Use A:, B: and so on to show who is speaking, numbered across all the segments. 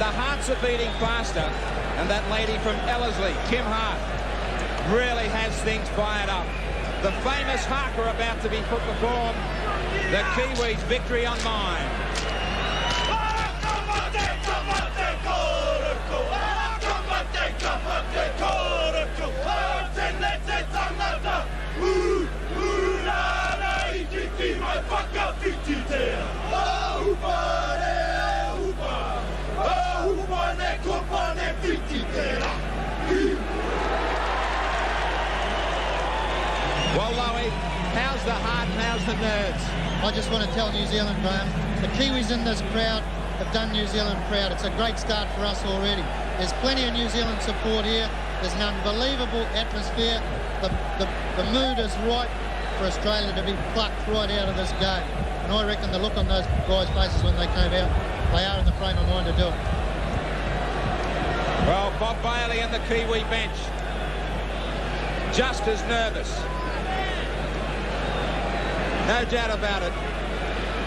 A: the hearts are beating faster, and that lady from Ellerslie, Kim Hart, really has things fired up. The famous haka about to be put before the Kiwis' victory on mine. Well, Lowy, how's the heart and how's the nerves?
B: I just want to tell New Zealand, Graham, the Kiwis in this crowd have done New Zealand proud. It's a great start for us already. There's plenty of New Zealand support here. There's an unbelievable atmosphere. The mood is right for Australia to be plucked right out of this game. And I reckon the look on those guys' faces when they came out, they are in the frame of mind to do it.
A: Well, Bob Bailey and the Kiwi bench just as nervous. No doubt about it.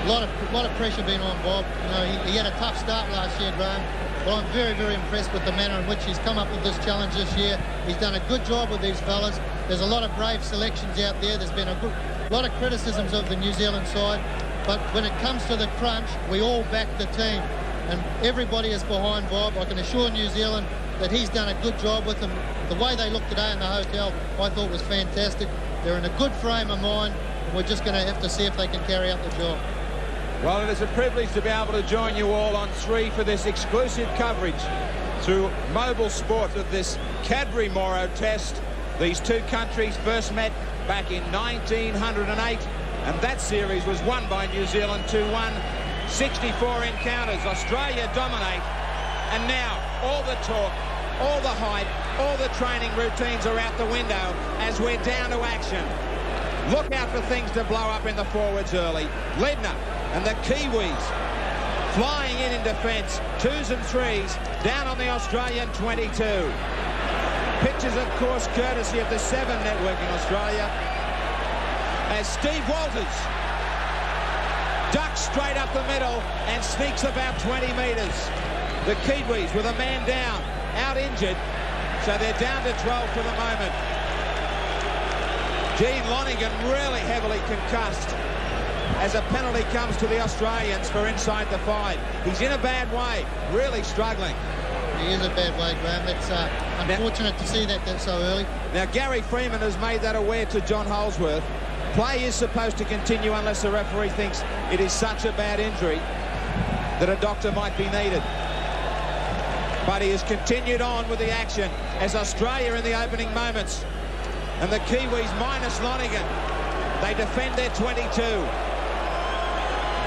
B: A lot of pressure being on Bob. You know, he had a tough start last year, Graham. But I'm very, very impressed with the manner in which he's come up with this challenge this year. He's done a good job with these fellas. There's a lot of brave selections out there. There's been a lot of criticisms of the New Zealand side. But when it comes to the crunch, we all back the team. And everybody is behind Bob. I can assure New Zealand that he's done a good job with them. The way they look today in the hotel, I thought was fantastic. They're in a good frame of mind. And we're just going to have to see if they can carry out the job.
A: Well, it is a privilege to be able to join you all on 3 for this exclusive coverage through mobile sport of this Cadbury Morrow Test. These two countries first met back in 1908, and that series was won by New Zealand 2-1. 64 encounters, Australia dominate, and now all the talk, all the hype, all the training routines are out the window as we're down to action. Look out for things to blow up in the forwards early. Ledner and the Kiwis flying in defence, 2s and 3s, down on the Australian 22. Pictures, of course, courtesy of the 7 Network in Australia, as Steve Walters ducks straight up the middle and sneaks about 20 metres. The Kiwis with a man down, out injured, so they're down to 12 for the moment. Dean Lonergan really heavily concussed as a penalty comes to the Australians for inside the 5. He's in a bad way, really struggling.
B: He is a bad way, Graham. It's unfortunate to see that so early.
A: Now, Gary Freeman has made that aware to John Holsworth. Play is supposed to continue unless the referee thinks it is such a bad injury that a doctor might be needed. But he has continued on with the action as Australia in the opening moments. And the Kiwis minus Lonergan. They defend their 22.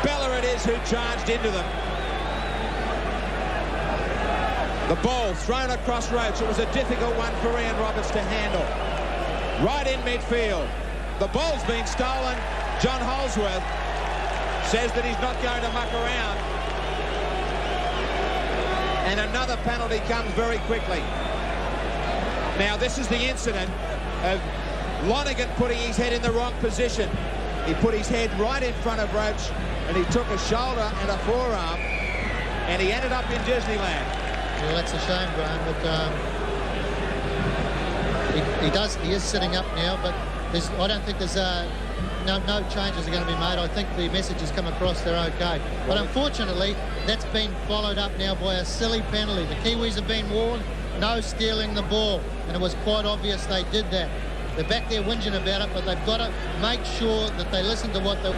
A: Bella it is who charged into them. The ball thrown across Roach. It was a difficult one for Ian Roberts to handle. Right in midfield. The ball's been stolen. John Holsworth says that he's not going to muck around. And another penalty comes very quickly. Now, this is the incident of Lonergan putting his head in the wrong position. He put his head right in front of Roach, and he took a shoulder and a forearm, and he ended up in Disneyland.
B: Well, that's a shame, Graham, but he is sitting up now, but I don't think there's no changes are going to be made. I think the message has come across, they're okay. But unfortunately, that's been followed up now by a silly penalty. The Kiwis have been warned, no stealing the ball, and it was quite obvious they did that. They're back there whinging about it, but they've got to make sure that they listen to what they...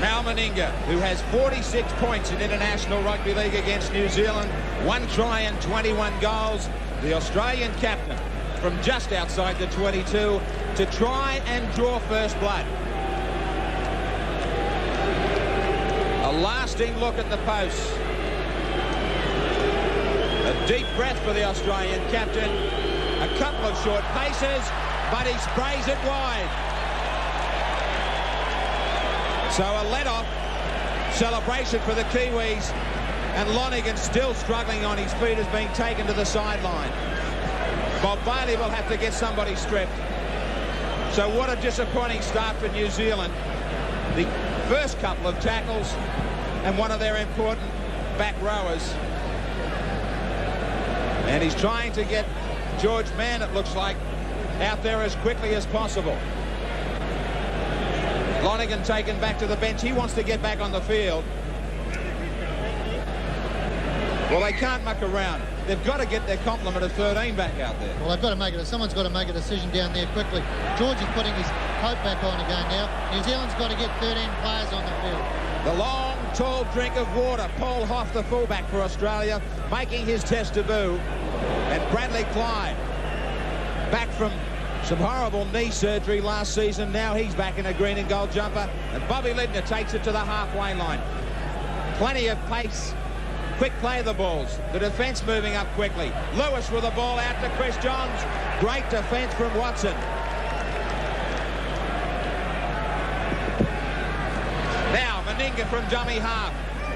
A: Mal Meninga, who has 46 points in International Rugby League against New Zealand, 1 try and 21 goals. The Australian captain from just outside the 22 to try and draw first blood. A lasting look at the posts. A deep breath for the Australian captain. A couple of short paces, but he sprays it wide. So a let-off celebration for the Kiwis, and Lonergan still struggling on his feet, is being taken to the sideline. Bob Bailey will have to get somebody stripped. So what a disappointing start for New Zealand. The first couple of tackles and one of their important back rowers And he's trying to get George Mann, it looks like, out there as quickly as possible. Lonergan taken back to the bench. He wants to get back on the field. Well, they can't muck around. They've got to get their complement of 13 back out there.
B: Well, they've got to make it. Someone's got to make a decision down there quickly. George is putting his coat back on again now. New Zealand's got to get 13 players on the field.
A: The long, tall drink of water. Paul Hoff, the fullback for Australia, making his test debut. And Bradley Clyde, back from some horrible knee surgery last season. Now he's back in a green and gold jumper. And Bobby Lidner takes it to the halfway line. Plenty of pace. Quick play of the balls. The defence moving up quickly. Lewis with the ball out to Chris Johns. Great defence from Watson. Now Meninga from dummy half.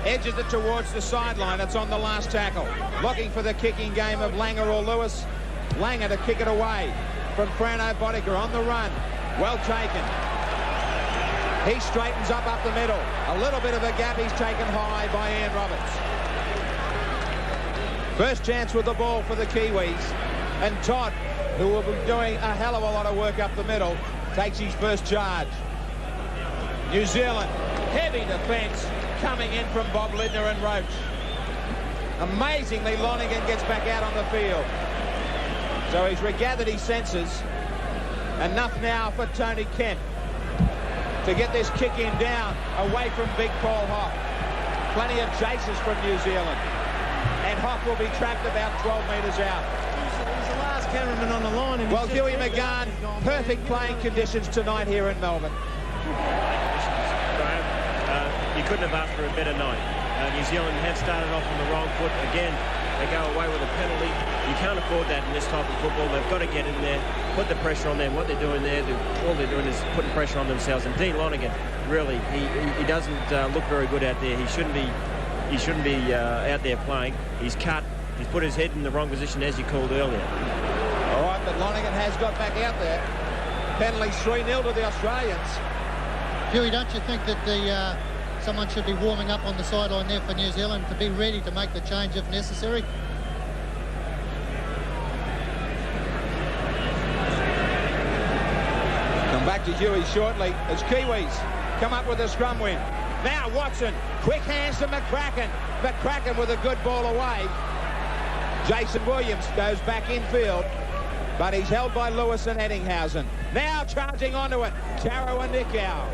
A: Edges it towards the sideline. It's on the last tackle. Looking for the kicking game of Langer or Lewis. Langer to kick it away from Frano Boddicker on the run. Well taken. He straightens up the middle. A little bit of a gap. He's taken high by Ian Roberts. First chance with the ball for the Kiwis. And Todd, who will be doing a hell of a lot of work up the middle, takes his first charge. New Zealand, heavy defence coming in from Bob Lidner and Roach. Amazingly, Lonergan gets back out on the field. So he's regathered his senses. Enough now for Tony Kemp to get this kick in down away from big Paul Hoff. Plenty of chases from New Zealand. And Hoff will be trapped about 12 metres out.
C: He's the last cameraman on the line. And
A: well, Huey McGahn, perfect playing conditions tonight here in Melbourne.
C: You couldn't have asked for a better night. New Zealand had started off on the wrong foot. Again, they go away with a penalty. You can't afford that in this type of football. They've got to get in there, put the pressure on them. What they're doing there, all they're doing is putting pressure on themselves. And Dean Lonergan, really, he doesn't look very good out there. He shouldn't be out there playing. He's cut. He's put his head in the wrong position, as you called earlier.
A: All right, but Lonergan has got back out there. Penalties 3-0 to the Australians.
B: Huey, don't you think that someone should be warming up on the sideline there for New Zealand to be ready to make the change if necessary?
A: Come back to Huey shortly as Kiwis come up with a scrum win. Now Watson, quick hands to McCracken. McCracken with a good ball away. Jason Williams goes back infield, but he's held by Lewis and Eddinghausen. Now charging onto it, Taro and Nicow.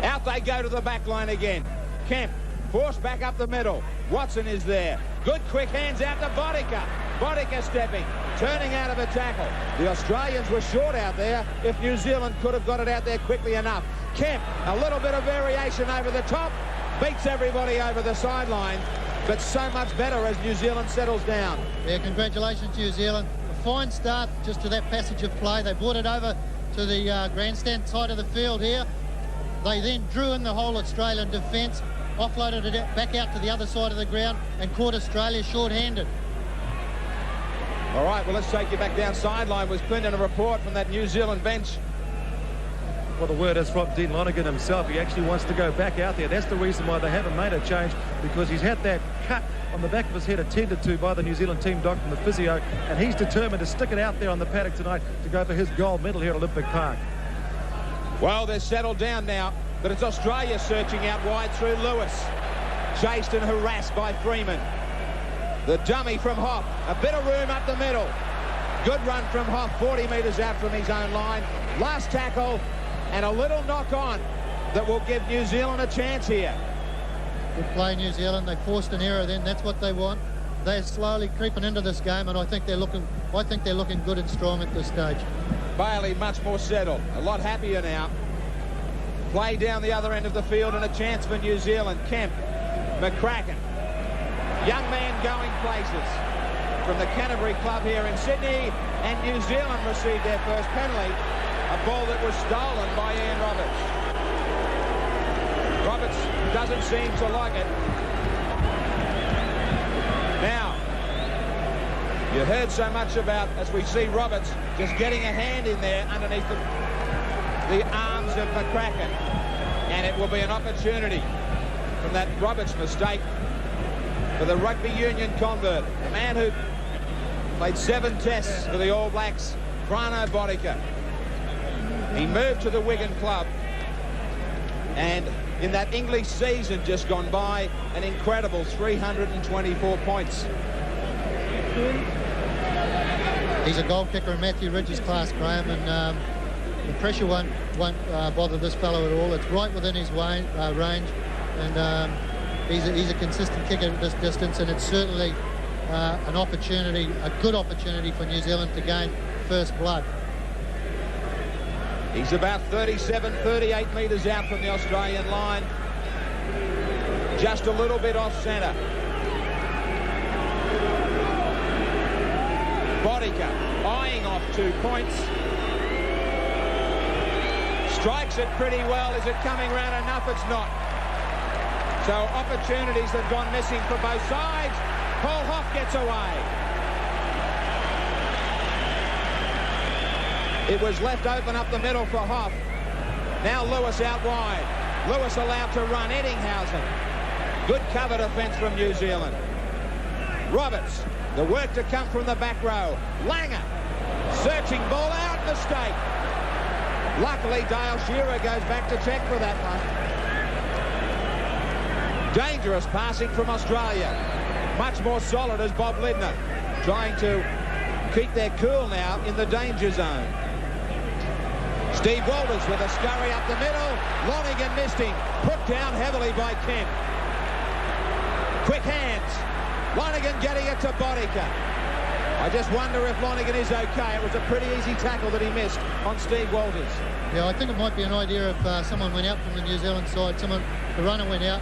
A: Out they go to the back line again. Kemp forced back up the middle. Watson is there. Good quick hands out to Boddicker. Boddicker stepping, turning out of a tackle. The Australians were short out there. If New Zealand could have got it out there quickly enough. Kemp, a little bit of variation over the top. Beats everybody over the sideline. But so much better as New Zealand settles down.
B: Yeah, congratulations, New Zealand. A fine start just to that passage of play. They brought it over to the grandstand side of the field here. They then drew in the whole Australian defence, offloaded it back out to the other side of the ground and caught Australia short-handed.
A: All right, well, let's take you back down sideline with Clinton, a report from that New Zealand bench.
D: Well, the word is from Dean Lonergan himself. He actually wants to go back out there. That's the reason why they haven't made a change, because he's had that cut on the back of his head attended to by the New Zealand team doctor and the physio, and he's determined to stick it out there on the paddock tonight to go for his gold medal here at Olympic Park.
A: Well, they're settled down now, but it's Australia searching out wide through Lewis. Chased and harassed by Freeman. The dummy from Hoff. A bit of room up the middle. Good run from Hoff, 40 metres out from his own line. Last tackle and a little knock on that will give New Zealand a chance here.
B: Good play, New Zealand. They forced an error then. That's what they want. They're slowly creeping into this game, and I think they're looking good and strong at this stage.
A: Bailey much more settled, a lot happier now. Play down the other end of the field and a chance for New Zealand. Kemp, McCracken, young man going places from the Canterbury club here in Sydney, and New Zealand received their first penalty, a ball that was stolen by Ian Roberts. Roberts doesn't seem to like it. Now, you heard so much about, as we see Roberts just getting a hand in there underneath the arms of McCracken. And it will be an opportunity from that Roberts mistake for the rugby union convert, the man who played 7 tests for the All Blacks, Frano Bodica. He moved to the Wigan club, and in that English season just gone by, an incredible 324 points.
B: He's a goal kicker in Matthew Ridge's class, Graham, and the pressure won't bother this fellow at all. It's right within his range, and he's a consistent kicker at this distance, and it's certainly an opportunity, a good opportunity for New Zealand to gain first blood.
A: He's about 37, 38 metres out from the Australian line. Just a little bit off centre. Bodica eyeing off 2 points. Strikes it pretty well. Is it coming round enough? It's not. So opportunities have gone missing for both sides. Paul Hoff gets away. It was left open up the middle for Hoff. Now Lewis out wide. Lewis allowed to run. Eddinghausen. Good cover defence from New Zealand. Roberts. The work to come from the back row. Langer. Searching ball out. Mistake. Luckily, Dale Shearer goes back to check for that one. Dangerous passing from Australia. Much more solid as Bob Lidner. Trying to keep their cool now in the danger zone. Steve Walters with a scurry up the middle. Lonergan missed him. Put down heavily by Kemp. Quick hands. Lonergan getting it to Bodica. I just wonder if Lonergan is okay. It was a pretty easy tackle that he missed on Steve Walters.
B: Yeah, I think it might be an idea if someone went out from the New Zealand side. The runner went out,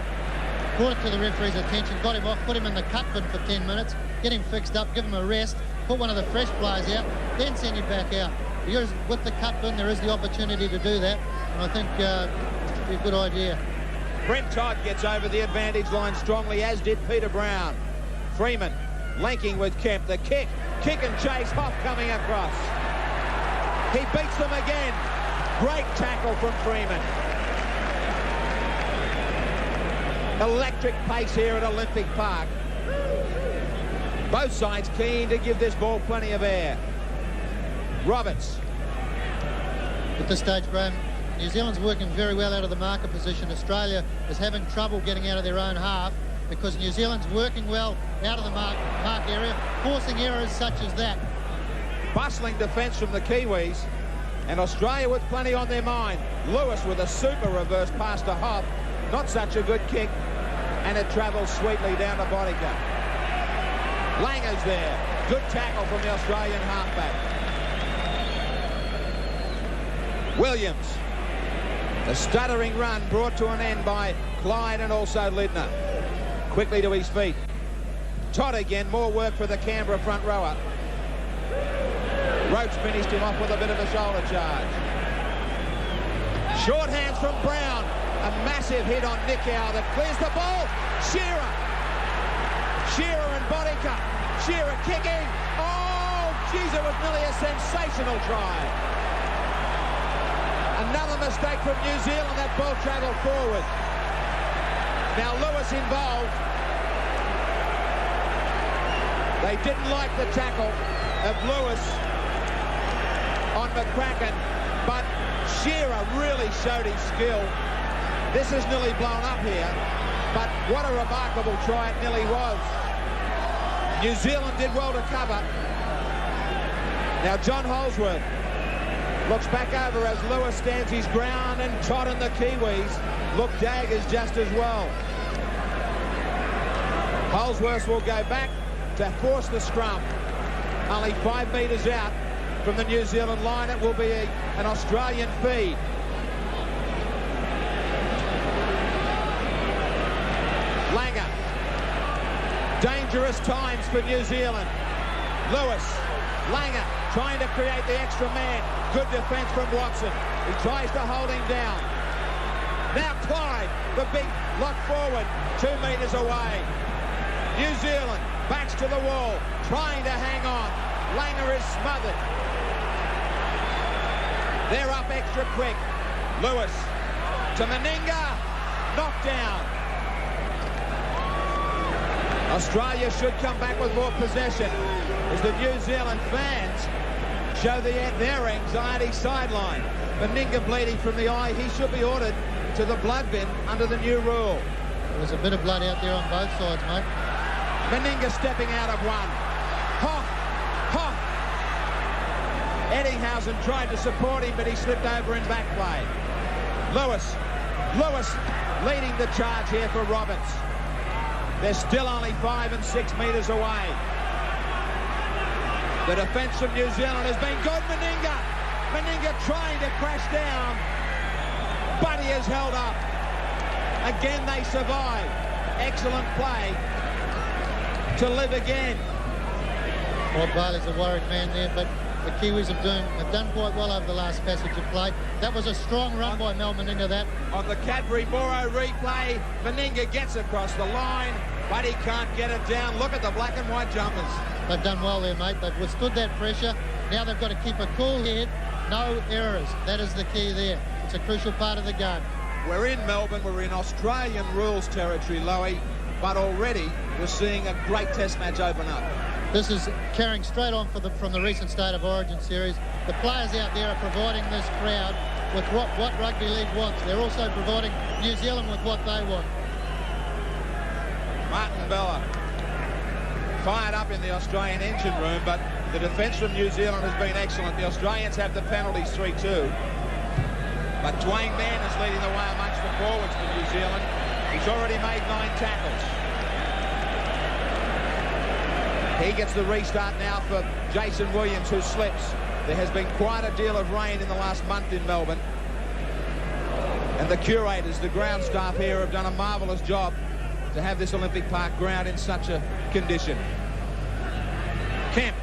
B: brought it to the referee's attention, got him off, put him in the cut bin for 10 minutes, get him fixed up, give him a rest, put one of the fresh players out, then send him back out. Because with the cut bin, there is the opportunity to do that, and I think it'd be a good idea.
A: Brent Todd gets over the advantage line strongly, as did Peter Brown. Freeman linking with Kemp. The kick and chase. Hoff coming across. He beats them again. Great tackle from Freeman. Electric pace here at Olympic Park. Both sides keen to give this ball plenty of air. Roberts.
B: At this stage, Graham, New Zealand's working very well out of the marker position. Australia is having trouble getting out of their own half because New Zealand's working well out of the mark area, forcing errors such as that.
A: Bustling defence from the Kiwis, and Australia with plenty on their mind. Lewis with a super reverse pass to Hoff. Not such a good kick, and it travels sweetly down to Bodica. Langer's there. Good tackle from the Australian halfback. Williams. The stuttering run brought to an end by Clyde and also Lidner. Quickly to his feet. Todd again, more work for the Canberra front rower. Roach finished him off with a bit of a shoulder charge. Short hands from Brown. A massive hit on Nicow that clears the ball. Shearer and Bodica. Shearer kicking. Oh, geez, it was nearly a sensational try. Another mistake from New Zealand. That ball travelled forward. Now Lewis involved. They didn't like the tackle of Lewis on McCracken, but Shearer really showed his skill. This is nearly blown up here, but what a remarkable try it nearly was. New Zealand did well to cover. Now John Holsworth looks back over as Lewis stands his ground, and Todd and the Kiwis look daggers just as well. Holsworth will go back to force the scrum. Only 5 metres out from the New Zealand line. It will be an Australian feed. Langer. Dangerous times for New Zealand. Lewis. Langer trying to create the extra man. Good defence from Watson. He tries to hold him down. Now Clyde, the big lock forward, 2 metres away. New Zealand backs to the wall, trying to hang on. Langer is smothered. They're up extra quick. Lewis to Meninga, knocked down. Australia should come back with more possession as the New Zealand fans show their anxiety sideline. Meninga bleeding from the eye. He should be ordered to the blood bin under the new rule.
B: There's a bit of blood out there on both sides, mate.
A: Meninga stepping out of one. Hoff. Eddinghausen tried to support him, but he slipped over in back play. Lewis leading the charge here for Roberts. They're still only 5 and 6 metres away. The defence from New Zealand has been good. Meninga trying to crash down, but he is held up. Again, they survive. Excellent play to live again.
B: Well, Bailey's a worried man there, but the Kiwis have done quite well over the last passage of play. That was a strong run by Mel Meninga, that.
A: On the Cadbury-Morrow replay, Meninga gets across the line, but he can't get it down. Look at the black and white jumpers.
B: They've done well there, mate. They've withstood that pressure. Now they've got to keep a cool head. No errors. That is the key there. It's a crucial part of the game.
A: We're in Melbourne. We're in Australian rules territory, Lowy, but already we're seeing a great test match open up.
B: This is carrying straight on from the recent State of Origin series. The players out there are providing this crowd with what rugby league wants. They're also providing New Zealand with what they want.
A: Martin Bella fired up in the Australian engine room, but the defence from New Zealand has been excellent. The Australians have the penalties 3-2. But Dwayne Mann is leading the way amongst the forwards for New Zealand. He's already made 9 tackles. He gets the restart now for Jason Williams, who slips. There has been quite a deal of rain in the last month in Melbourne. And the curators, the ground staff here, have done a marvellous job to have this Olympic Park ground in such a condition. Kemp.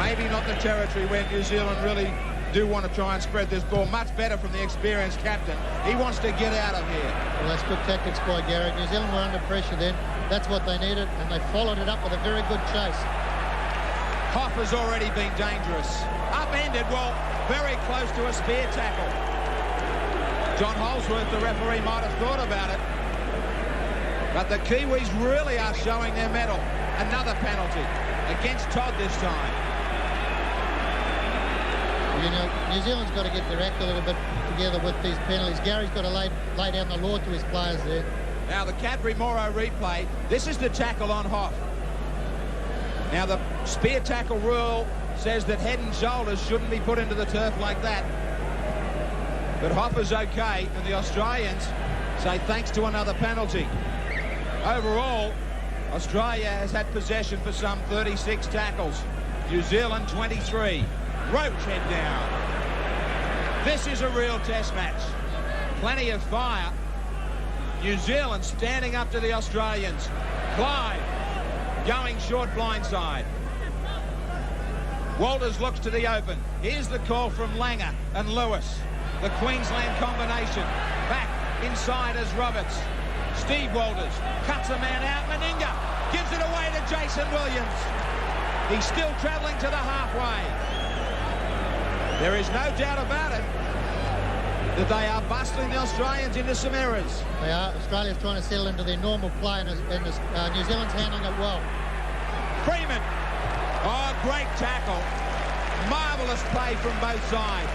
A: Maybe not the territory where New Zealand really do want to try and spread this ball. Much better from the experienced captain. He wants to get out of here.
B: Well, that's good tactics by Gary. New Zealand were under pressure then. That's what they needed, and they followed it up with a very good chase.
A: Hoff has already been dangerous. Upended, well, very close to a spear tackle. John Holsworth, the referee, might have thought about it. But the Kiwis really are showing their mettle. Another penalty against Todd this time.
B: You know, New Zealand's got to get their act a little bit together with these penalties. Gary's got to lay down the law to his players there.
A: Now the Cadbury-Morrow replay. This is the tackle on Hoff. Now the spear tackle rule says that head and shoulders shouldn't be put into the turf like that. But Hoff is okay, and the Australians say thanks to another penalty. Overall, Australia has had possession for some 36 tackles. New Zealand 23. Roach head down. This is a real test match. Plenty of fire. New Zealand standing up to the Australians. Clive going short blindside. Walters looks to the open. Here's the call from Langer and Lewis. The Queensland combination. Back inside as Roberts. Steve Walters cuts a man out. Meninga gives it away to Jason Williams. He's still travelling to the halfway. There is no doubt about it that they are bustling the Australians into some errors.
B: They are. Australia's trying to settle into their normal play, and New Zealand's handling it well.
A: Freeman. Oh, great tackle. Marvellous play from both sides.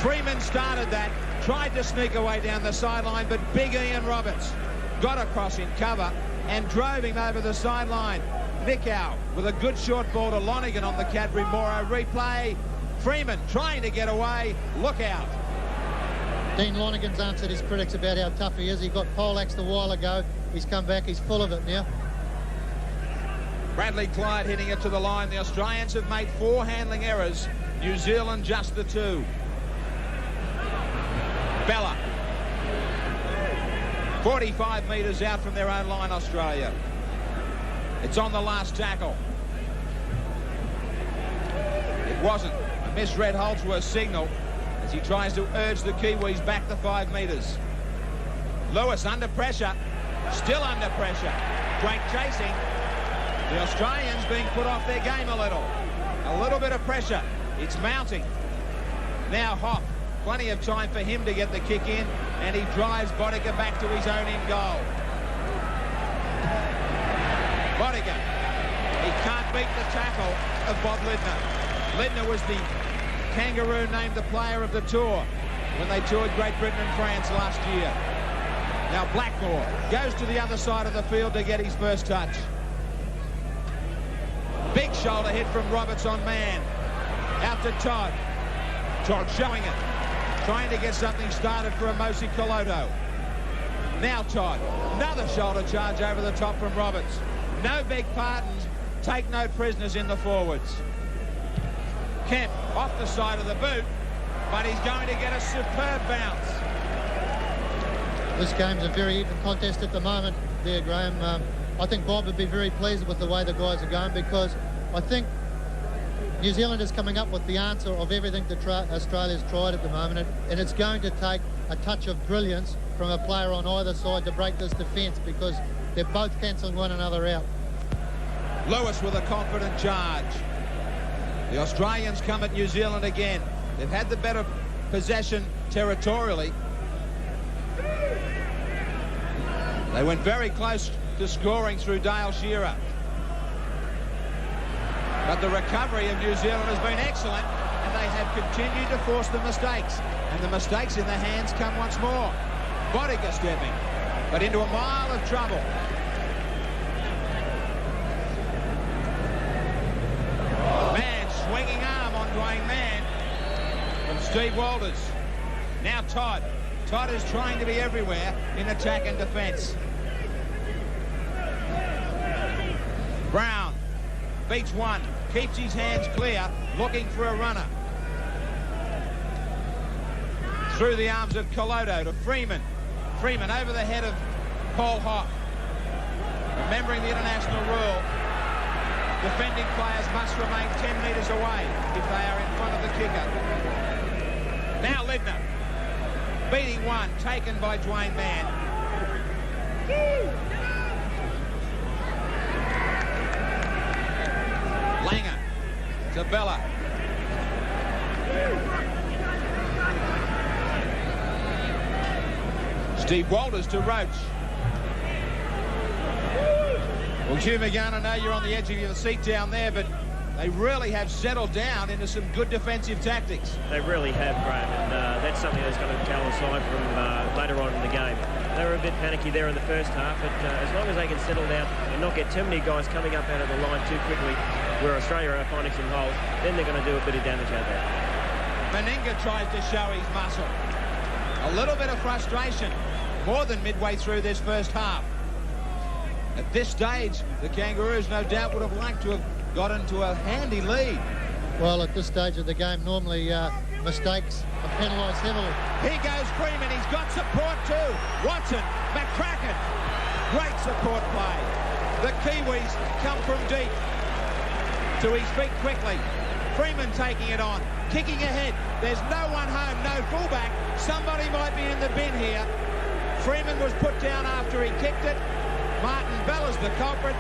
A: Freeman started that, tried to sneak away down the sideline, but big Ian Roberts got across in cover and drove him over the sideline. Nickow with a good short ball to Lonergan on the Cadbury-Morrow replay. Freeman trying to get away. Look out.
B: Dean Lonergan's answered his critics about how tough he is. He got poleaxed a while ago. He's come back. He's full of it now.
A: Bradley Clyde hitting it to the line. The Australians have made 4 handling errors. New Zealand just the 2. Bella. 45 metres out from their own line, Australia. It's on the last tackle. It wasn't. A misread Holdsworth's signal as he tries to urge the Kiwis back the 5 metres. Lewis under pressure. Still under pressure. Great chasing. The Australians being put off their game a little. A little bit of pressure. It's mounting. Now Hoff. Plenty of time for him to get the kick in, and he drives Boddicker back to his own end goal. beat the tackle of Bob Lidner. Lidner was the Kangaroo named the player of the tour when they toured Great Britain and France last year. Now Blackmore goes to the other side of the field to get his first touch. Big shoulder hit from Roberts on man. Out to Todd. Todd showing it. Trying to get something started for Amosi Koloto. Now Todd. Another shoulder charge over the top from Roberts. No big pardons. Take no prisoners in the forwards. Kemp off the side of the boot, but he's going to get a superb bounce.
B: This game's a very even contest at the moment there, Graham. I think Bob would be very pleased with the way the guys are going, because I think New Zealand is coming up with the answer of everything that Australia's tried at the moment, and it's going to take a touch of brilliance from a player on either side to break this defence, because they're both cancelling one another out.
A: Lewis with a confident charge. The Australians come at New Zealand again. They've had the better possession territorially. They went very close to scoring through Dale Shearer. But the recovery of New Zealand has been excellent, and they have continued to force the mistakes. And the mistakes in their hands come once more. Bodiger stepping, but into a mile of trouble. Man, swinging arm on Dwayne Mann from Steve Walters. Now Todd. Todd is trying to be everywhere in attack and defence. Brown beats one, keeps his hands clear, looking for a runner. Through the arms of Koloto to Freeman. Freeman over the head of Paul Hock. Remembering the international rule, defending players must remain 10 metres away if they are in front of the kicker. Now Lidner. Beating one, taken by Dwayne Mann. Langer to Bella. Steve Walters to Roach. Well, Hugh McGann, I know you're on the edge of your seat down there, but they really have settled down into some good defensive tactics.
C: They really have, Graham, and that's something that's going to tell aside from later on in the game. They were a bit panicky there in the first half, but as long as they can settle down and not get too many guys coming up out of the line too quickly, where Australia are finding some holes, then they're going to do a bit of damage out there.
A: Meninga tries to show his muscle. A little bit of frustration, more than midway through this first half. At this stage, the Kangaroos no doubt would have liked to have got into a handy lead.
B: Well, at this stage of the game, normally mistakes are penalised heavily.
A: Here goes Freeman. He's got support too. Watson, McCracken. Great support play. The Kiwis come from deep to his feet quickly. Freeman taking it on, kicking ahead. There's no one home, no fullback. Somebody might be in the bin here. Freeman was put down after he kicked it. Martin Bella's the culprit,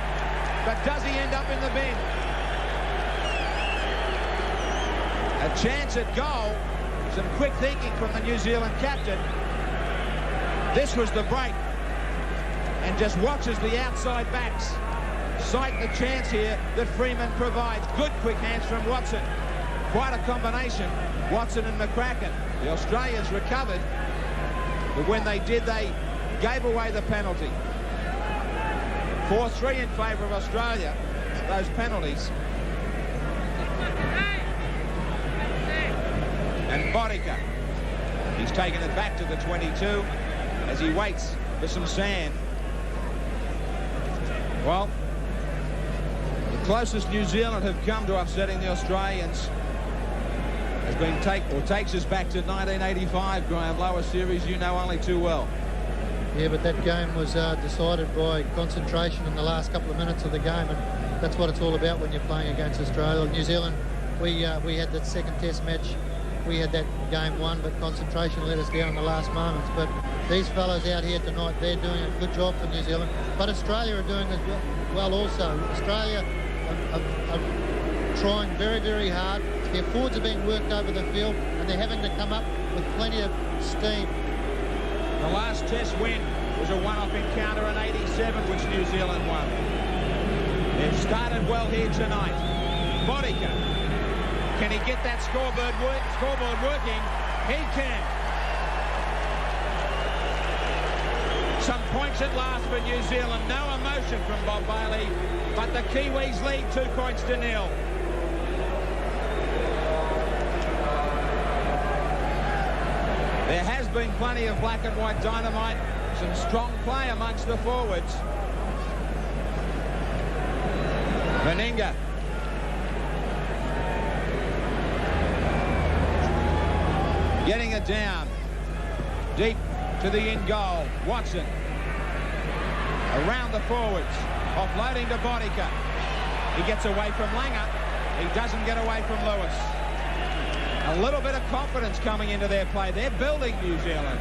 A: but does he end up in the bin? A chance at goal. Some quick thinking from the New Zealand captain. This was the break. And just watches the outside backs sight the chance here that Freeman provides. Good quick hands from Watson. Quite a combination, Watson and McCracken. The Australians recovered, but when they did, they gave away the penalty. 4-3 in favour of Australia, those penalties. And Bodica, he's taken it back to the 22 as he waits for some sand. Well, the closest New Zealand have come to upsetting the Australians has been takes us back to 1985, Graham. Lower series you know only too well.
B: Yeah, but that game was decided by concentration in the last couple of minutes of the game, and that's what it's all about when you're playing against Australia. New Zealand, we had that second test match. We had that game won, but concentration let us down in the last moments. But these fellows out here tonight, they're doing a good job for New Zealand. But Australia are doing as well also. Australia are trying very, very hard. Their forwards are being worked over the field, and they're having to come up with plenty of steam.
A: The last test win was a one-off encounter in '87, which New Zealand won. They've started well here tonight. Bodica. Can he get that scoreboard working? He can. Some points at last for New Zealand. No emotion from Bob Bailey, but the Kiwis lead 2-0. There has been plenty of black and white dynamite. Some strong play amongst the forwards. Meninga. Getting it down. Deep to the in goal. Watson. Around the forwards. Offloading to Bodica. He gets away from Langer. He doesn't get away from Lewis. A little bit of confidence coming into their play. They're building New Zealand.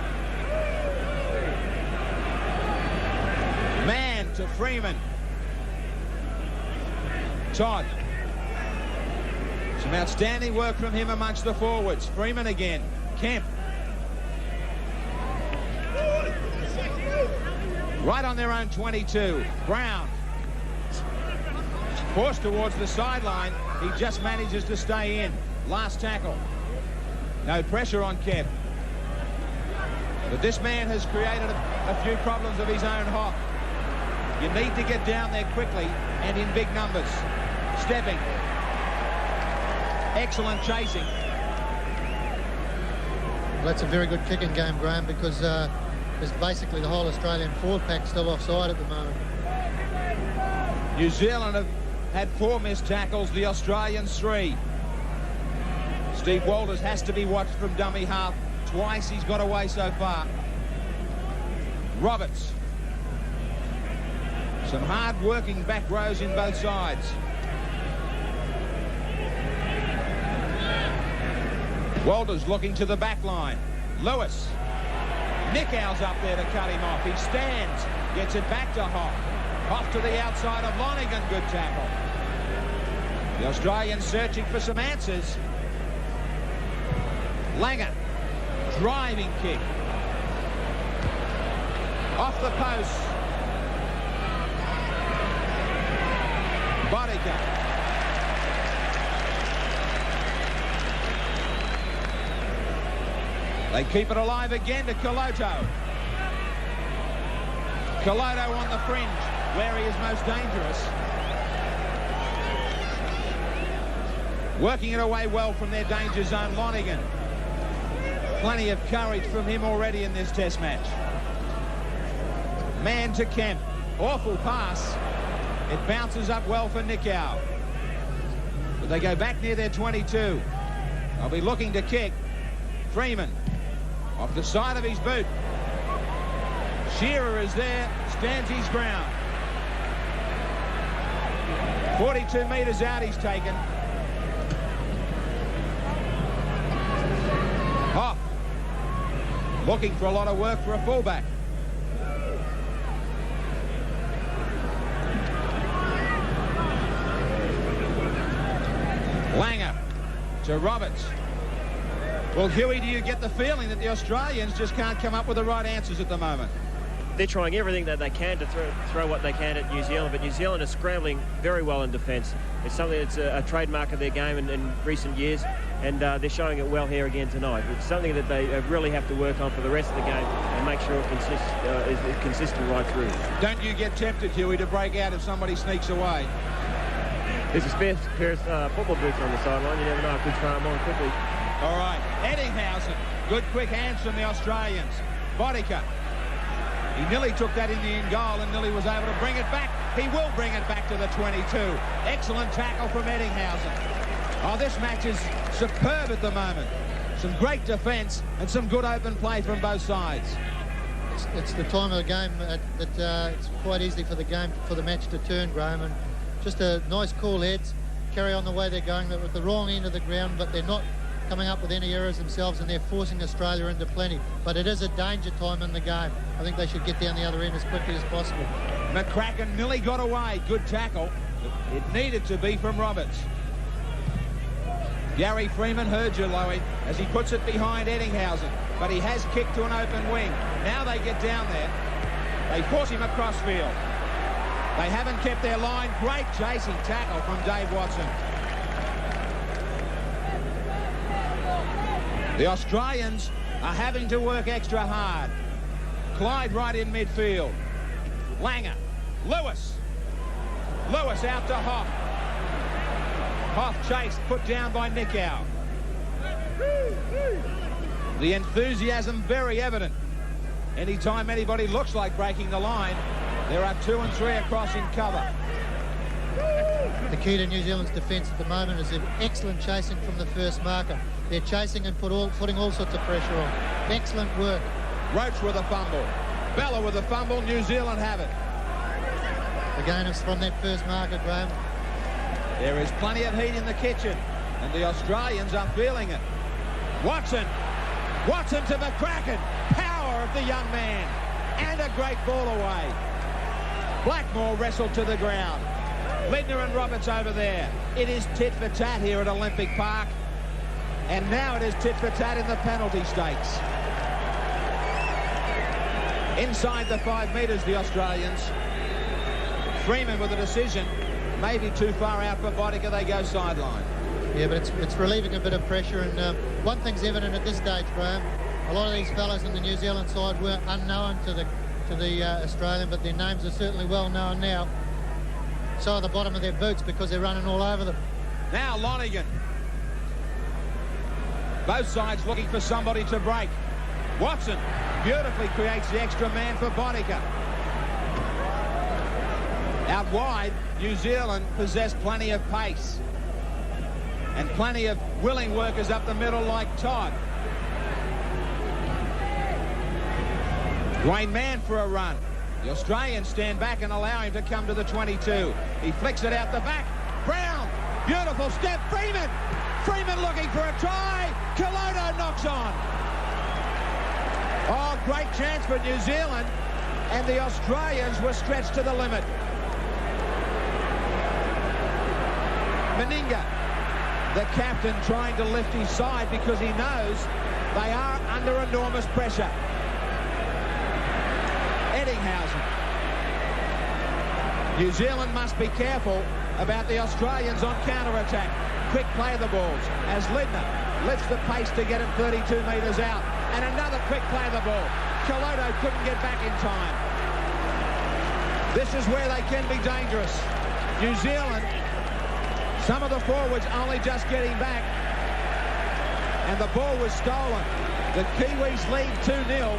A: Man to Freeman. Todd. Some outstanding work from him amongst the forwards. Freeman again. Kemp. Right on their own 22. Brown. Forced towards the sideline. He just manages to stay in. Last tackle. No pressure on Kemp. But this man has created a few problems of his own hop. You need to get down there quickly and in big numbers. Stepping. Excellent chasing.
B: Well, that's a very good kicking game, Graham, because there's basically the whole Australian forward pack still offside at the moment.
A: New Zealand have had 4 missed tackles, the Australians 3. Steve Walters has to be watched from dummy half. Twice he's got away so far. Roberts. Some hard-working back rows in both sides. Walters looking to the back line. Lewis. Nickow's up there to cut him off. He stands. Gets it back to Hoff. Off to the outside of Lonergan. Good tackle. The Australians searching for some answers. Langer. Driving kick. Off the post. Bodica. They keep it alive again to Coloto. Coloto on the fringe, where he is most dangerous. Working it away well from their danger zone, Lonergan. Plenty of courage from him already in this test match. Man to Kemp. Awful pass. It bounces up well for Nicow. But they go back near their 22. They'll be looking to kick. Freeman. Off the side of his boot. Shearer is there, stands his ground. 42 metres out he's taken. Hoff. Looking for a lot of work for a fullback. Langer to Roberts. Well, Huey, do you get the feeling that the Australians just can't come up with the right answers at the moment?
C: They're trying everything that they can to throw what they can at New Zealand, but New Zealand is scrambling very well in defence. It's something that's a trademark of their game in recent years, and they're showing it well here again tonight. It's something that they really have to work on for the rest of the game and make sure it is consistent right through.
A: Don't you get tempted, Huey, to break out if somebody sneaks away?
C: There's a spare football boots on the sideline. You never know, it could throw them on quickly.
A: All right, Eddinghausen. Good quick hands from the Australians. Bodica. He nearly took that in the in goal and nearly was able to bring it back. He will bring it back to the 22. Excellent tackle from Eddinghausen. Oh, this match is superb at the moment. Some great defence and some good open play from both sides.
B: It's the time of the game that it's quite easy for the match to turn, Graham, and just a nice cool heads, carry on the way they're going. They're at the wrong end of the ground, but they're not coming up with any errors themselves, and they're forcing Australia into plenty. But it is a danger time in the game. I think they should get down the other end as quickly as possible.
A: McCracken nearly got away. Good tackle. It needed to be from Roberts. Gary Freeman heard you, Lowy, as he puts it behind Eddinghausen. But he has kicked to an open wing. Now they get down there. They force him across field. They haven't kept their line. Great chasing tackle from Dave Watson. The Australians are having to work extra hard. Clyde right in midfield. Langer. Lewis. Lewis out to Hoff. Hoff chased, put down by Nickow. The enthusiasm very evident. Anytime anybody looks like breaking the line, there are 2 and 3 across in cover.
B: The key to New Zealand's defence at the moment is excellent chasing from the first marker. They're chasing and putting all sorts of pressure on. Excellent work.
A: Roach with a fumble. Bella with a fumble. New Zealand have it.
B: Again, it's from that first marker, Graham.
A: There is plenty of heat in the kitchen, and the Australians are feeling it. Watson. Watson to McCracken. Power of the young man. And a great ball away. Blackmore wrestled to the ground. Lindner and Roberts over there. It is tit for tat here at Olympic Park. And now it is tit for tat in the penalty stakes. Inside the 5 metres, the Australians. Freeman with a decision. Maybe too far out for Bodica. They go sideline.
B: Yeah, but it's relieving a bit of pressure. And one thing's evident at this stage, Graham. A lot of these fellas in the New Zealand side were unknown to the Australian, but their names are certainly well known now. So at the bottom of their boots because they're running all over them.
A: Now Lonergan. Both sides looking for somebody to break. Watson beautifully creates the extra man for Bodica. Out wide, New Zealand possessed plenty of pace. And plenty of willing workers up the middle like Todd. Dwayne Mann for a run. The Australians stand back and allow him to come to the 22. He flicks it out the back. Brown, beautiful step. Freeman. Freeman looking for a try. Koloto knocks on. Oh, great chance for New Zealand. And the Australians were stretched to the limit. Meninga, the captain, trying to lift his side because he knows they are under enormous pressure. Eddinghausen. New Zealand must be careful about the Australians on counter-attack. Quick play of the balls as Lindner lifts the pace to get it 32 metres out. And another quick play of the ball. Koloto couldn't get back in time. This is where they can be dangerous. New Zealand, some of the forwards only just getting back. And the ball was stolen. The Kiwis lead 2-0.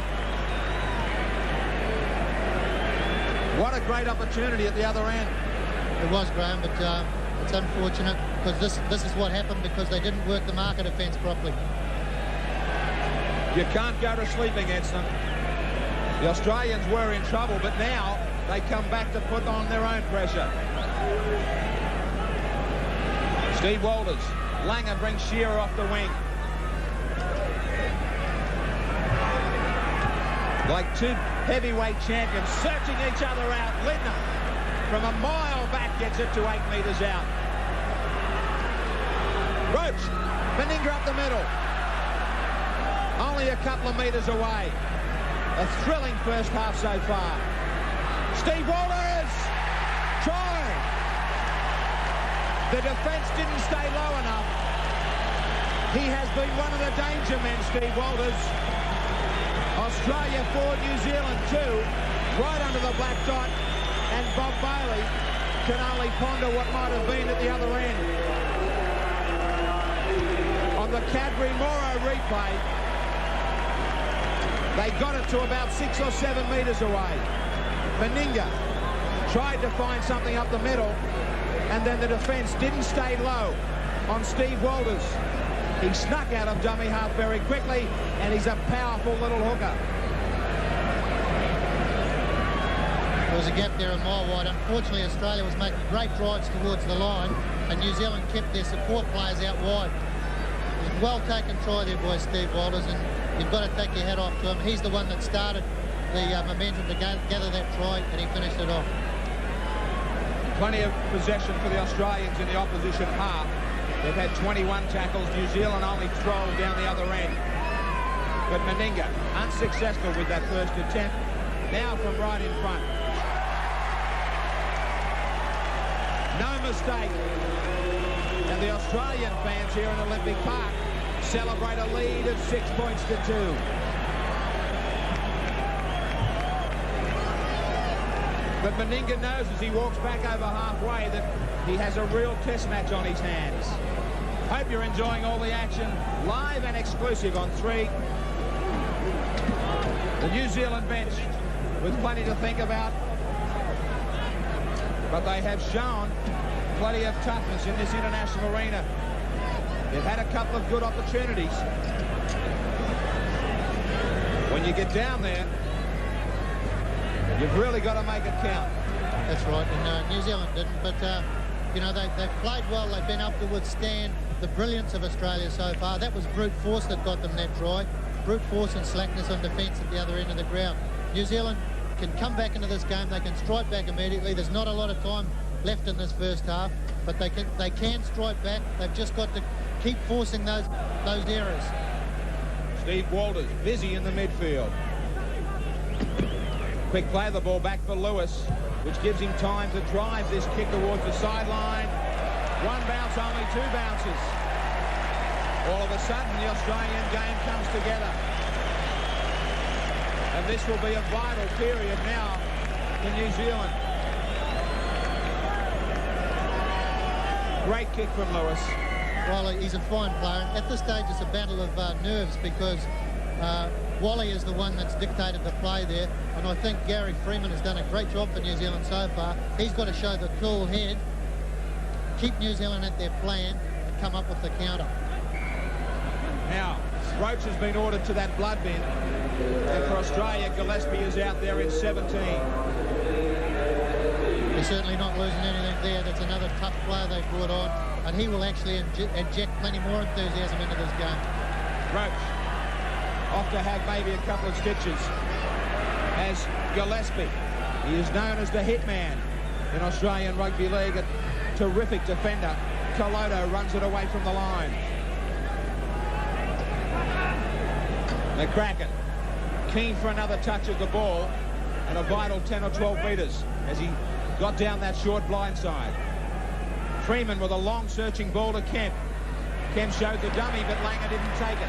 A: What a great opportunity at the other end.
B: It was, Graham, but it's unfortunate because this is what happened because they didn't work the marker defence properly.
A: You can't go to sleep against them. The Australians were in trouble, but now they come back to put on their own pressure. Steve Walters. Langer brings Shearer off the wing. Like two heavyweight champions searching each other out. Lindner from a mile back gets it to 8 metres out. Roach. Meninga up the middle. Only a couple of metres away. A thrilling first half so far. Steve Walters. Try. The defence didn't stay low enough. He has been one of the danger men, Steve Walters. Australia 4, New Zealand 2, right under the black dot, and Bob Bailey can only ponder what might have been at the other end. On the Cadbury-Morrow replay, they got it to about 6 or 7 metres away. Meninga tried to find something up the middle, and then the defence didn't stay low on Steve Walters. He snuck out of dummy half very quickly, and he's a powerful little hooker.
B: There was a gap there a mile wide. Unfortunately, Australia was making great drives towards the line, and New Zealand kept their support players out wide. It was a well-taken try there by Steve Walters, and you've got to take your hat off to him. He's the one that started the momentum to gather that try, and he finished it off.
A: Plenty of possession for the Australians in the opposition half. They've had 21 tackles. New Zealand only trolled down the other end. But Meninga unsuccessful with that first attempt. Now from right in front. No mistake. And the Australian fans here in Olympic Park celebrate a lead of 6 points to 2. But Meninga knows as he walks back over halfway that he has a real test match on his hands. Hope you're enjoying all the action, live and exclusive on 3. The New Zealand bench with plenty to think about, but they have shown plenty of toughness in this international arena. They've had a couple of good opportunities. When you get down there, you've really got to make it count.
B: That's right, and New Zealand didn't, but you know, they've played well. They've been able to withstand the brilliance of Australia so far. That was brute force that got them that try. Brute force and slackness on defence at the other end of the ground. New Zealand can come back into this game. They can strike back immediately. There's not a lot of time left in this first half, but they can strike back. They've just got to keep forcing those errors.
A: Steve Walters busy in the midfield. Quick play, the ball back for Lewis, which gives him time to drive this kick towards the sideline. One bounce, only 2 bounces. All of a sudden, the Australian game comes together. And this will be a vital period now for New Zealand. Great kick from Lewis.
B: Well, he's a fine player. At this stage, it's a battle of nerves because Wally is the one that's dictated the play there. And I think Gary Freeman has done a great job for New Zealand so far. He's got to show the cool head, keep New Zealand at their plan, and come up with the counter.
A: Now, Roach has been ordered to that blood bin. And for Australia, Gillespie is out there in 17.
B: They're certainly not losing anything there. That's another tough player they've brought on. And he will actually inject plenty more enthusiasm into this game.
A: Roach off to have maybe a couple of stitches as Gillespie. He is known as the hitman in Australian Rugby League. A terrific defender. Colodo runs it away from the line. McCracken keen for another touch of the ball and a vital 10 or 12 metres as he got down that short blindside. Freeman with a long searching ball to Kemp. Kemp showed the dummy, but Langer didn't take it.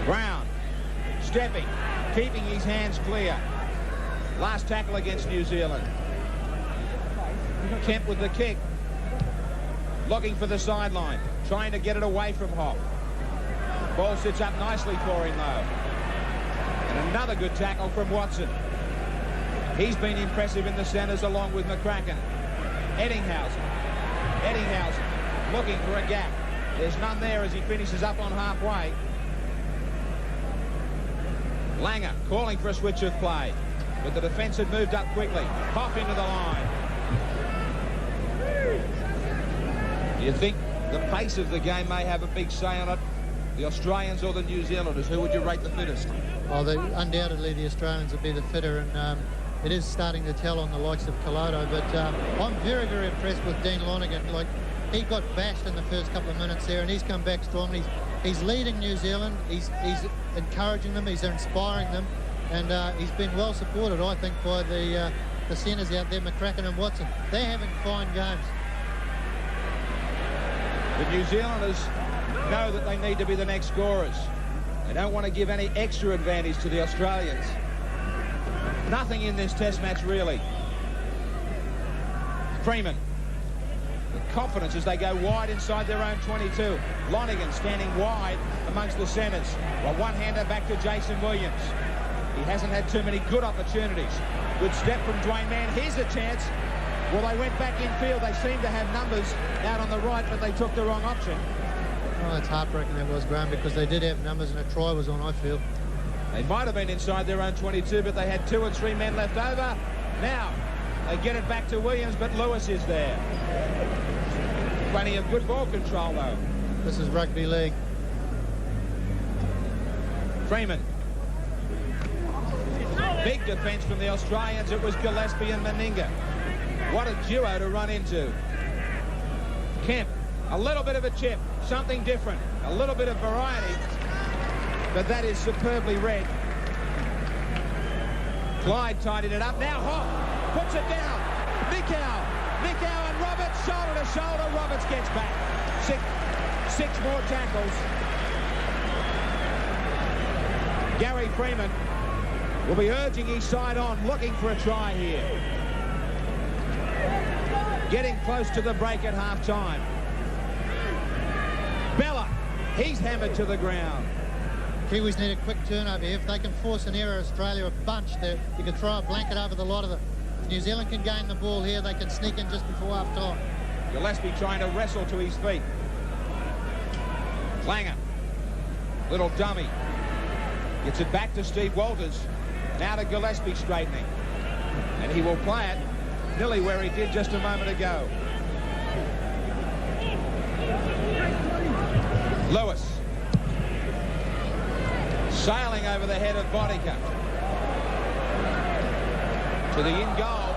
A: Brown stepping, keeping his hands clear. Last tackle against New Zealand. Kemp with the kick. Looking for the sideline, trying to get it away from Hopp. Ball sits up nicely for him though. And another good tackle from Watson. He's been impressive in the centres along with McCracken. Eddinghausen looking for a gap. There's none there as he finishes up on halfway. Langer calling for a switch of play, but the defence had moved up quickly. Hopp into the line. Do you think the pace of the game may have a big say on it? The Australians or the New Zealanders? Who would you rate the fittest?
B: Well, undoubtedly the Australians would be the fitter, and it is starting to tell on the likes of Colodo. But I'm very, very impressed with Dean Lonergan. Like, he got bashed in the first couple of minutes there, and he's come back strong. He's leading New Zealand. He's encouraging them. He's inspiring them, and he's been well supported, I think, by the centres out there, McCracken and Watson. They're having fine games.
A: The New Zealanders know that they need to be the next scorers. They don't want to give any extra advantage to the Australians. Nothing in this test match, really. Freeman. With confidence as they go wide inside their own 22. Lonergan standing wide amongst the centres. Well, one-hander back to Jason Williams. He hasn't had too many good opportunities. Good step from Dwayne Mann. Here's a chance. Well, they went back infield. They seemed to have numbers out on the right, but they took the wrong option.
B: Oh, it's heartbreaking that was, Graham, because they did have numbers and a try was on, I feel.
A: They might have been inside their own 22, but they had 2 and 3 men left over. Now, they get it back to Williams, but Lewis is there. Plenty of good ball control, though.
B: This is rugby league.
A: Freeman. Big defence from the Australians. It was Gillespie and Meninga. What a duo to run into. Kemp, a little bit of a chip, something different, a little bit of variety, but that is superbly read. Clyde tidied it up. Now Hoff puts it down. Mikau and Roberts, shoulder to shoulder. Roberts gets back. Six more tackles. Gary Freeman will be urging his side on, looking for a try here. Getting close to the break at half-time. Bella, he's hammered to the ground.
B: Kiwis need a quick turnover here. If they can force an error, Australia a bunch there. You can throw a blanket over the lot of them. If New Zealand can gain the ball here, they can sneak in just before half-time.
A: Gillespie trying to wrestle to his feet. Langer, little dummy. Gets it back to Steve Walters. Now to Gillespie straightening. And he will play it nearly where he did just a moment ago. Lewis. Sailing over the head of Bodica. To the in goal.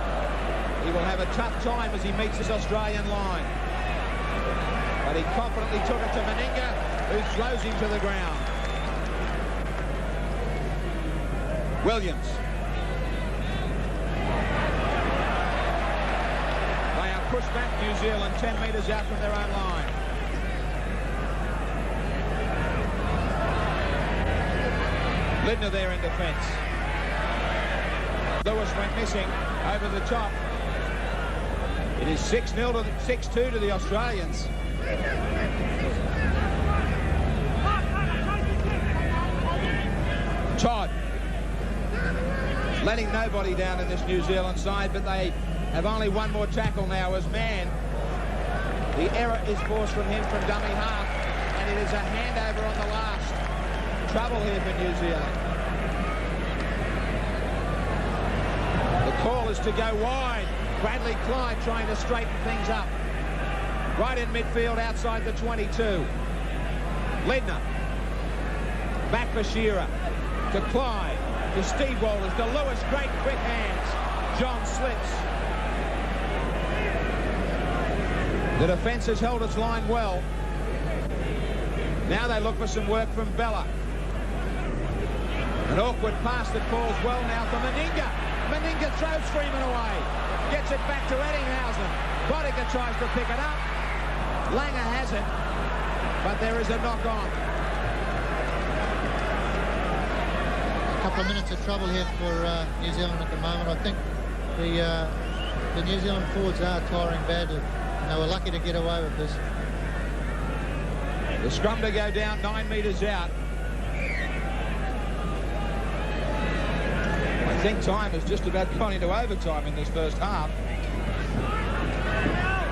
A: He will have a tough time as he meets this Australian line. But he confidently took it to Meninga, who throws him to the ground. Williams. They are pushed back, New Zealand, 10 metres out from their own line. Lindner there in defence. Lewis went missing over the top. It is 6-2 to the Australians. Todd letting nobody down in this New Zealand side, but they have only one more tackle now as Mann. The error is forced from him from dummy half, and it is a handover on the last. Trouble here for New Zealand. The call is to go wide. Bradley Clyde trying to straighten things up. Right in midfield outside the 22. Lindner. Back for Shearer. To Clyde. To Steve Walters. To Lewis. Great quick hands. John slips. The defence has held its line well. Now they look for some work from Bella. An awkward pass that falls well now for Meninga. Meninga throws Freeman away. Gets it back to Eddinghausen. Bodica tries to pick it up. Langer has it. But there is a knock-on.
B: A couple of minutes of trouble here for New Zealand at the moment. I think the New Zealand forwards are tiring badly. And they were lucky to get away with this.
A: The scrum to go down 9 metres out. I think time has just about gone into overtime in this first half.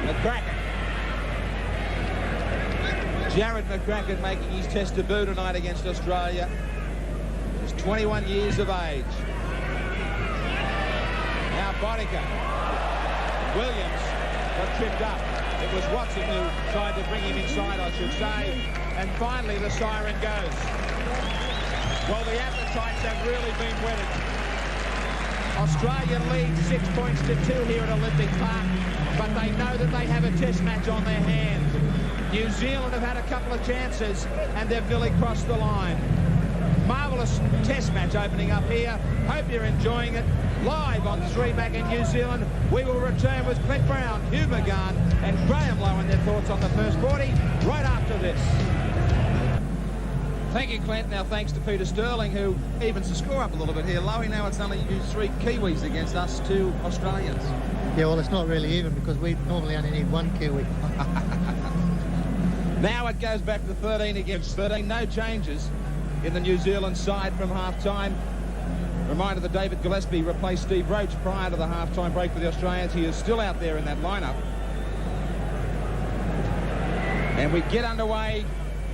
A: McCracken. Jared McCracken making his test debut tonight against Australia. He's 21 years of age. Now Bodica. Williams got tripped up. It was Watson who tried to bring him inside, I should say. And finally the siren goes. Well, the appetites have really been whetted. Australia leads 6 points to 2 here at Olympic Park, but they know that they have a test match on their hands. New Zealand have had a couple of chances, and they've nearly crossed the line. Marvellous test match opening up here. Hope you're enjoying it. Live on 3 back in New Zealand. We will return with Clint Brown, Hugh McGann, and Graham Lowe and their thoughts on the first 40 right after this. Thank you, Clint. Now, thanks to Peter Sterling, who evens the score up a little bit here. Lowy, now it's only 3 Kiwis against us 2 Australians.
B: Yeah, well, it's not really even because we normally only need 1 Kiwi.
A: Now it goes back to 13 against 13. No changes in the New Zealand side from half-time. Reminder that David Gillespie replaced Steve Roach prior to the half-time break for the Australians. He is still out there in that lineup. And we get underway.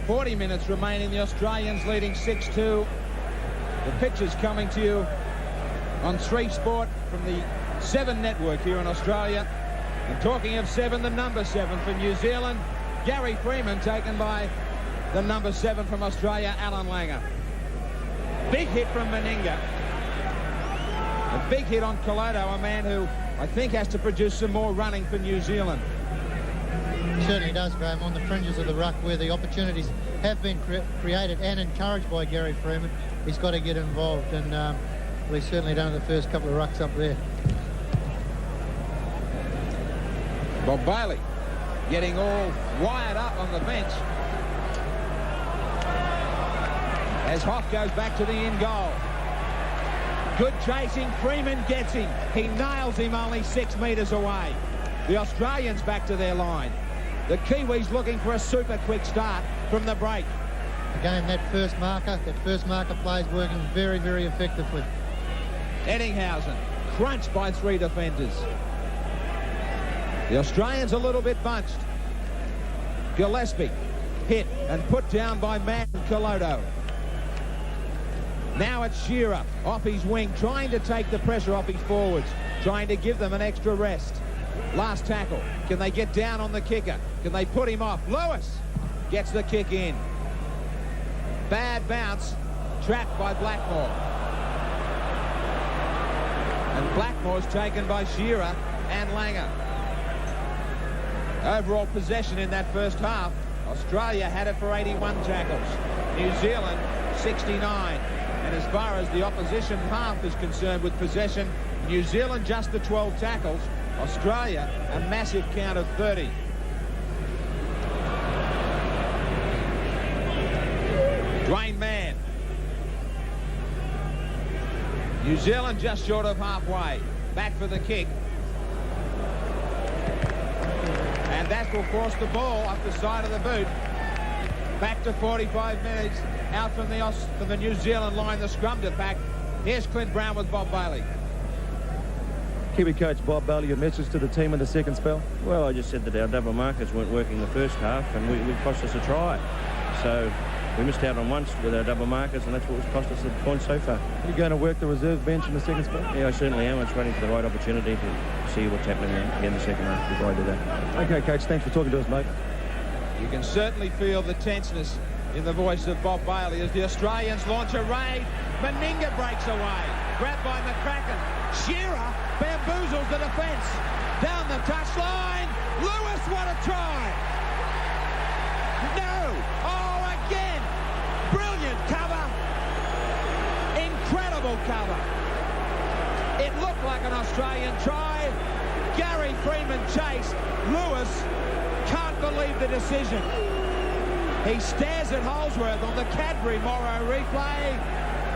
A: 40 minutes remaining. The Australians leading 6-2. The pictures coming to you on 3 Sport from the 7 network here in Australia. And talking of 7, the number 7 for New Zealand, Gary Freeman, taken by the number 7 from Australia, Alan Langer. Big hit from Meninga. A big hit on Colodo, a man who I think has to produce some more running for New Zealand.
B: Certainly does, Graham, on the fringes of the ruck where the opportunities have been created and encouraged by Gary Freeman. He's got to get involved, and Well, he's certainly done the first couple of rucks up there.
A: Bob Bailey getting all wired up on the bench as Hoff goes back to the in goal. Good chasing. Freeman gets him. He nails him only 6 metres away. The Australians back to their line. The Kiwis looking for a super quick start from the break.
B: Again, that first marker play is working very, very effectively.
A: Eddinghausen crunched by 3 defenders. The Australians a little bit bunched. Gillespie hit and put down by Mann and Colodo. Now it's Shearer off his wing, trying to take the pressure off his forwards, trying to give them an extra rest. Last tackle. Can they get down on the kicker? Can they put him off? Lewis gets the kick in. Bad bounce, trapped by Blackmore. And Blackmore's taken by Shearer and Langer. Overall possession in that first half, Australia had it for 81 tackles. New Zealand, 69. And as far as the opposition half is concerned with possession, New Zealand just the 12 tackles. Australia, a massive count of 30. Dwayne Mann. New Zealand just short of halfway. Back for the kick. And that will force the ball up the side of the boot. Back to 45 minutes. Out from the New Zealand line, the scrum to pack. Here's Clint Brown with Bob Bailey.
D: Kiwi coach Bob Bailey, your message to the team in the second spell?
C: Well, I just said that our double markers weren't working the first half, and we cost us a try. So we missed out on once with our double markers, and that's what cost us the points so far.
D: Are you going to work the reserve bench in the second spell?
C: Yeah, I certainly am. I'm just waiting for the right opportunity to see what's happening in the second half before I do that.
D: Okay, coach, thanks for talking to us, mate.
A: You can certainly feel the tenseness in the voice of Bob Bailey as the Australians launch a raid. Meninga breaks away. Grabbed by McCracken. Shearer bamboozles the defence. Down the touchline. Lewis, what a try! No! Oh, again! Brilliant cover. Incredible cover. It looked like an Australian try. Gary Freeman chased. Lewis can't believe the decision. He stares at Holsworth on the Cadbury Morrow replay.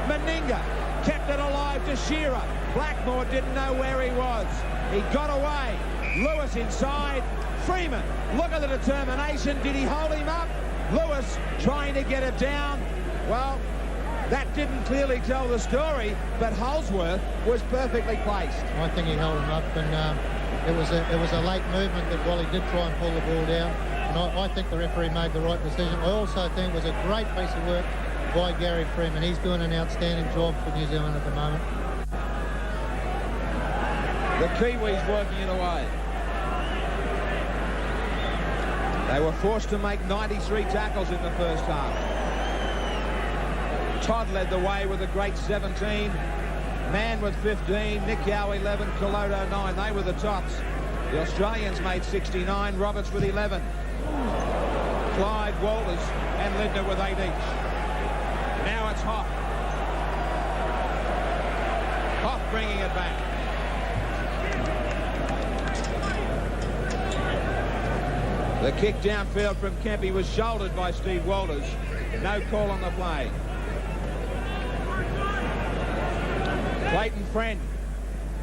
A: Meninga kept it alive to Shearer. Blackmore didn't know where he was. He got away. Lewis inside. Freeman, look at the determination. Did he hold him up? Lewis trying to get it down. Well, that didn't clearly tell the story, but Holsworth was perfectly placed.
B: I think he held him up, and it was a late movement that Wally did try and pull the ball down. And I think the referee made the right decision. I also think it was a great piece of work by Gary Freeman. He's doing an outstanding job for New Zealand at the moment.
A: The Kiwis working it away. They were forced to make 93 tackles in the first half. Todd led the way with a great 17. Mann with 15. Nick Gow 11. Colodo 9. They were the tops. The Australians made 69. Roberts with 11. Clyde, Walters and Lindner with 8 each. Now it's Hoff. Hoff bringing it back. The kick downfield from Kempy was shouldered by Steve Walters. No call on the play. Clayton Friend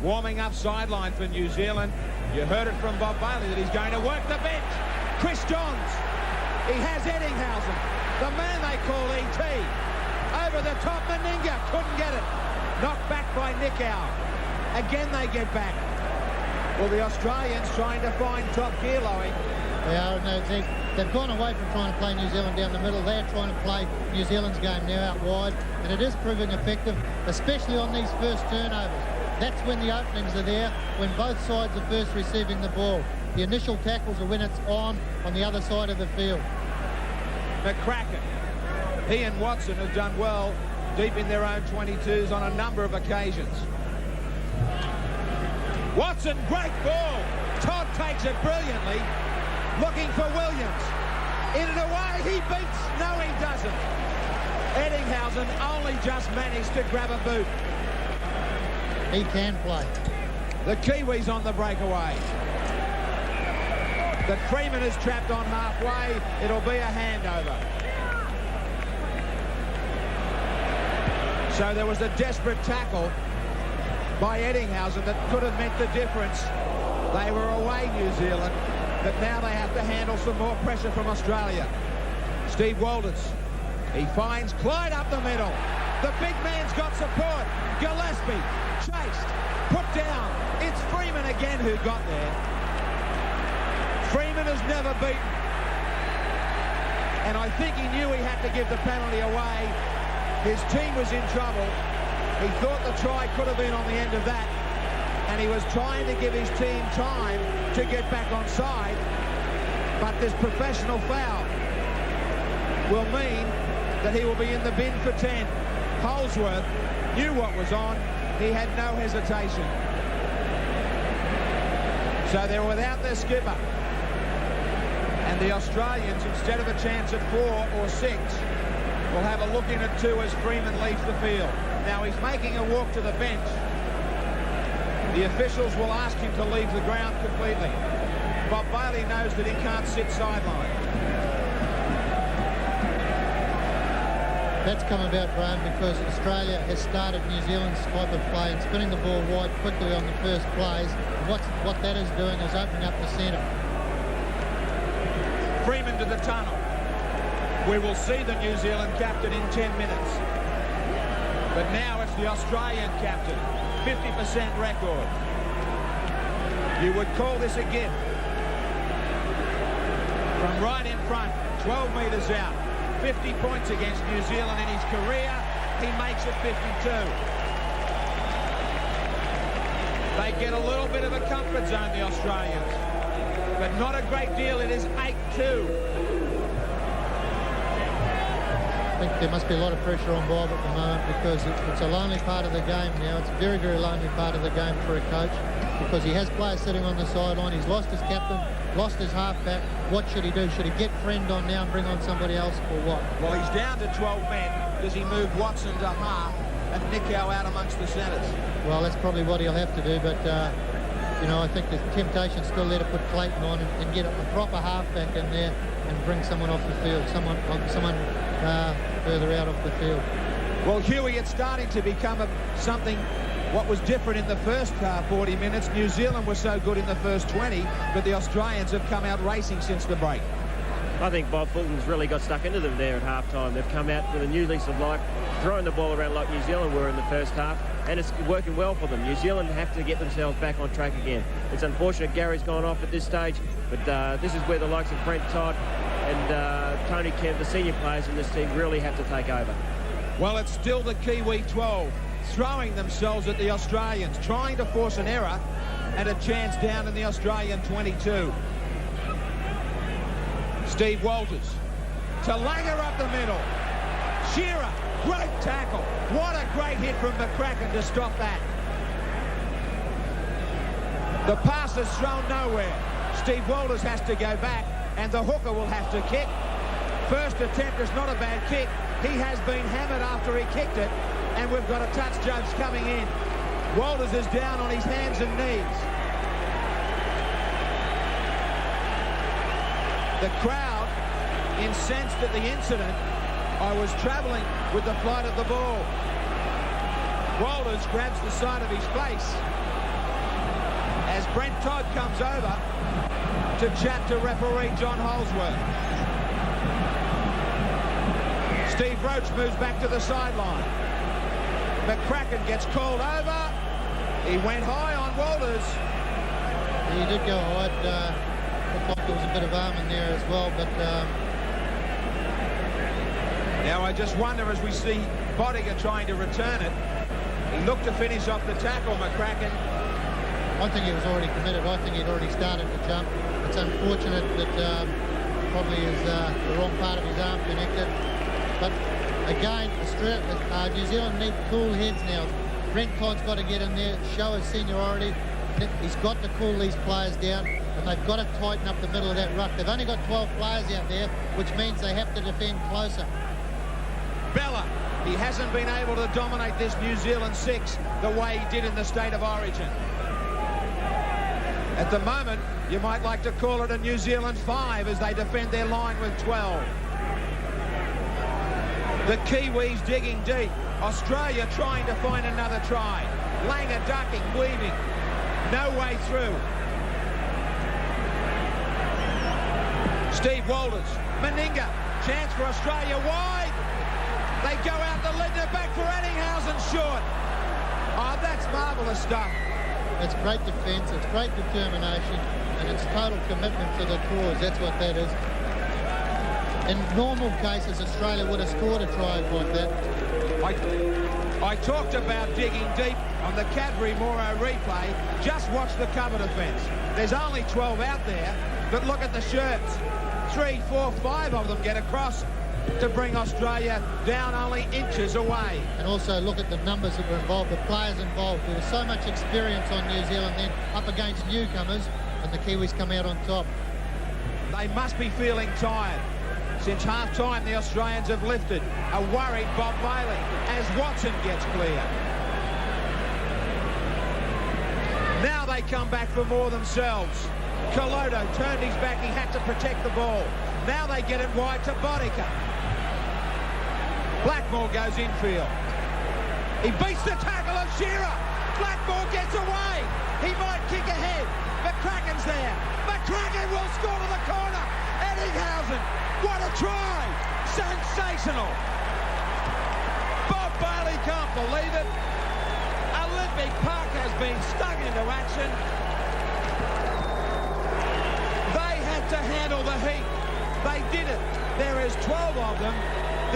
A: warming up sideline for New Zealand. You heard it from Bob Bailey that he's going to work the bench. Chris Johns. He has Eddinghausen, the man they call E.T. Over the top, Meninga couldn't get it. Knocked back by Nick Gow. Again they get back. Well, the Australians trying to find top gear, Lowy.
B: They are. No, they've gone away from trying to play New Zealand down the middle. They're trying to play New Zealand's game now out wide, and it is proving effective, especially on these first turnovers. That's when the openings are there, when both sides are first receiving the ball. The initial tackles are when it's on the other side of the field.
A: McCracken. He and Watson have done well deep in their own 22s on a number of occasions. Watson, great ball. Todd takes it brilliantly. Looking for Williams. In and away, he beats. No, he doesn't. Eddinghausen only just managed to grab a boot.
B: he can play.
A: The Kiwis on the breakaway. But Freeman is trapped on halfway. It'll be a handover. So there was a desperate tackle by Eddinghausen that could have meant the difference. They were away, New Zealand, but now they have to handle some more pressure from Australia. Steve Walters, he finds Clyde up the middle. The big man's got support. Gillespie chased, put down. It's Freeman again who got there. Freeman has never beaten. And I think he knew he had to give the penalty away. His team was in trouble. He thought the try could have been on the end of that. And he was trying to give his team time to get back on side. But this professional foul will mean that he will be in the bin for 10. Holsworth knew what was on. He had no hesitation. So they're without their skipper. And the Australians, instead of a chance at 4 or 6, will have a look in at 2 as Freeman leaves the field. Now he's making a walk to the bench. The officials will ask him to leave the ground completely. Bob Bailey knows that he can't sit sideline.
B: That's come about, Graham, because Australia has started New Zealand's type of play and spinning the ball wide quickly on the first plays. What that is doing is opening up the centre.
A: Freeman to the tunnel. We will see the New Zealand captain in 10 minutes. But now it's the Australian captain. 50% record. You would call this a gift. From right in front, 12 metres out. 50 points against New Zealand in his career. He makes it 52. They get a little bit of a comfort zone, the Australians. But not a great deal. It is 8-2.
B: I think there must be a lot of pressure on Bob at the moment because it's a lonely part of the game now. It's a very, very lonely part of the game for a coach because he has players sitting on the sideline. He's lost his captain, lost his halfback. What should he do? Should he get Friend on now and bring on somebody else or what?
A: Well, he's down to 12 men. Does he move Watson to half and Nico out amongst the centres?
B: Well, that's probably what he'll have to do, but you know, I think the temptation's still there to put Clayton on and get a proper halfback in there and bring someone off the field, someone further out of the field.
A: Well, Huey, it's starting to become something what was different in the first 40 minutes. New Zealand was so good in the first 20, but the Australians have come out racing since the break.
C: I think Bob Fulton's really got stuck into them there at half-time. They've come out with a new lease of life, throwing the ball around like New Zealand were in the first half, and it's working well for them. New Zealand have to get themselves back on track again. It's unfortunate Gary's gone off at this stage, but this is where the likes of Brent Todd and Tony Kemp, the senior players in this team, really have to take over.
A: Well, it's still the Kiwi 12 throwing themselves at the Australians, trying to force an error and a chance down in the Australian 22. Steve Walters to Langer up the middle. Shearer, great tackle. What a great hit from McCracken to stop that. The pass is thrown nowhere. Steve Walters has to go back and the hooker will have to kick. First attempt is not a bad kick. He has been hammered after he kicked it, and we've got a touch judge coming in. Walters is down on his hands and knees. The crowd incensed at the incident. I was travelling with the flight of the ball. Walters grabs the side of his face as Brent Todd comes over to chat to referee John Holsworth. Steve Roach moves back to the sideline. McCracken gets called over. He went high on Walters.
B: He did go high. Looked like there was a bit of arm in there as well, but
A: now I just wonder, as we see Bodiger trying to return it, he looked to finish off the tackle, McCracken.
B: I think he was already committed. I think he'd already started to jump. It's unfortunate that probably is the wrong part of his arm connected. But again, New Zealand need cool heads now. Brent Todd's got to get in there, show his seniority. He's got to cool these players down, and they've got to tighten up the middle of that ruck. They've only got 12 players out there, which means they have to defend closer.
A: Bella. He hasn't been able to dominate this New Zealand 6 the way he did in the State of Origin. At the moment, you might like to call it a New Zealand 5 as they defend their line with 12. The Kiwis digging deep. Australia trying to find another try. Langer ducking, weaving. No way through. Steve Walters. Meninga. Chance for Australia wide. They go out the Lidner, back for Ettinghausen, short. Oh, that's marvellous stuff.
B: It's great defence, it's great determination, and it's total commitment to the cause. That's what that is. In normal cases, Australia would have scored a try like that.
A: I talked about digging deep on the Cadbury-Morrow replay. Just watch the cover defence. There's only 12 out there, but look at the shirts. 3, 4, 5 of them get across to bring Australia down only inches away.
B: And also look at the numbers that were involved, the players involved. There was so much experience on New Zealand then up against newcomers, and the Kiwis come out on top.
A: They must be feeling tired. Since half-time, the Australians have lifted. A worried Bob Bailey as Watson gets clear. Now they come back for more themselves. Colodo turned his back. He had to protect the ball. Now they get it wide to Bodica. Blackmore goes infield. He beats the tackle of Shearer. Blackmore gets away. He might kick ahead. McCracken's there. McCracken will score to the corner. Ettinghausen. What a try. Sensational. Bob Bailey can't believe it. Olympic Park has been stung into action. They had to handle the heat. They did it. There is 12 of them.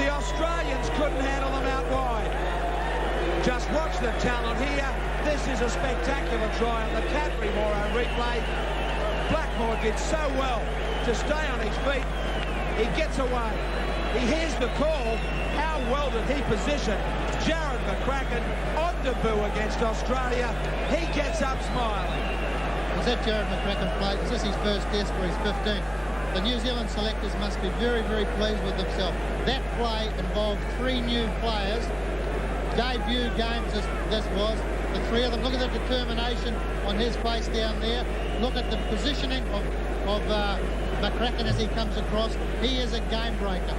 A: The Australians couldn't handle them out wide. Just watch the talent here. This is a spectacular try on the Cadbury-Morrow replay. Blackmore did so well to stay on his feet. He gets away. He hears the call. How well did he position Jared McCracken on debut against Australia? He gets up smiling.
B: Was that Jared McCracken play? Is this his first test for his 15th? The New Zealand selectors must be very, very pleased with themselves. That play involved 3 new players. Debut games this was. The 3 of them. Look at the determination on his face down there. Look at the positioning of McCracken as he comes across. He is a game breaker.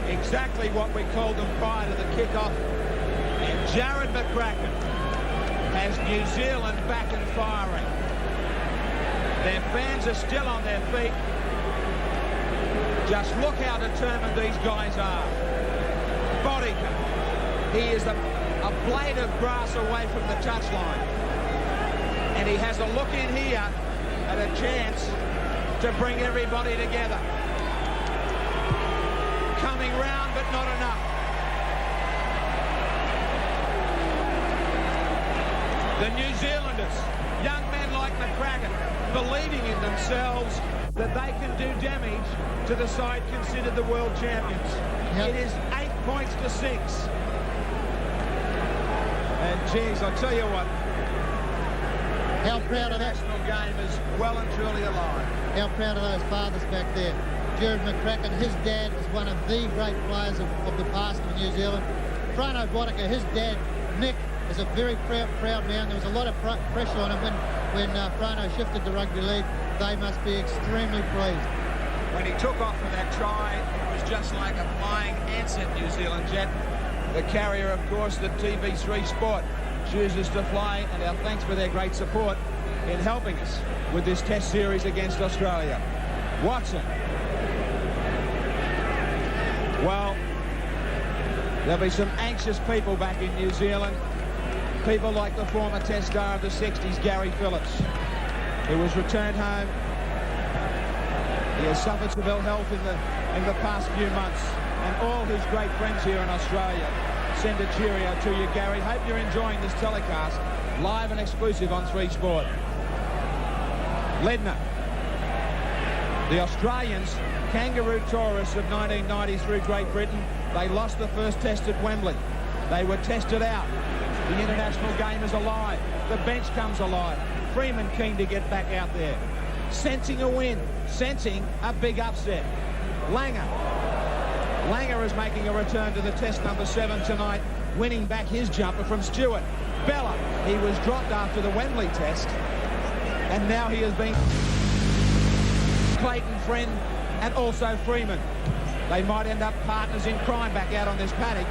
A: Exactly what we called them prior to the kickoff. And Jared McCracken has New Zealand back and firing. Their fans are still on their feet. Just look how determined these guys are. Bodica. He is a blade of grass away from the touchline. And he has a look in here at a chance to bring everybody together. Coming round, but not enough. The New Zealanders, young men like McCracken, believing in themselves that they can do damage to the side considered the world champions. Yep. It is 8 points to 6. And geez, I'll tell you what.
B: How proud of that
A: national game is well and truly alive.
B: How proud of those fathers back there. Jared McCracken, his dad is one of the great players of the past in New Zealand. Frano Bodica, his dad, Nick, is a very proud man. There was a lot of pressure on him when Frano shifted to rugby league. They must be extremely pleased.
A: When he took off for that try, it was just like a flying Ansett New Zealand jet. The carrier, of course, that TV3 Sport chooses to fly, and our thanks for their great support in helping us with this test series against Australia. Watson. Well, there'll be some anxious people back in New Zealand. People like the former test star of the 60s, Gary Phillips, who was returned home. He has suffered some ill health in the past few months, and all his great friends here in Australia send a cheerio to you, Gary. Hope you're enjoying this telecast, live and exclusive on 3 Sport. Ledner. The Australians, kangaroo tourists of 1990 through Great Britain, they lost the first test at Wembley. They were tested out. The international game is alive. The bench comes alive. Freeman keen to get back out there. Sensing a win. Sensing a big upset. Langer. Langer is making a return to the test number 7 tonight, winning back his jumper from Stewart. Bella, he was dropped after the Wembley test, and now he has been Clayton, Friend, and also Freeman. They might end up partners in crime back out on this paddock.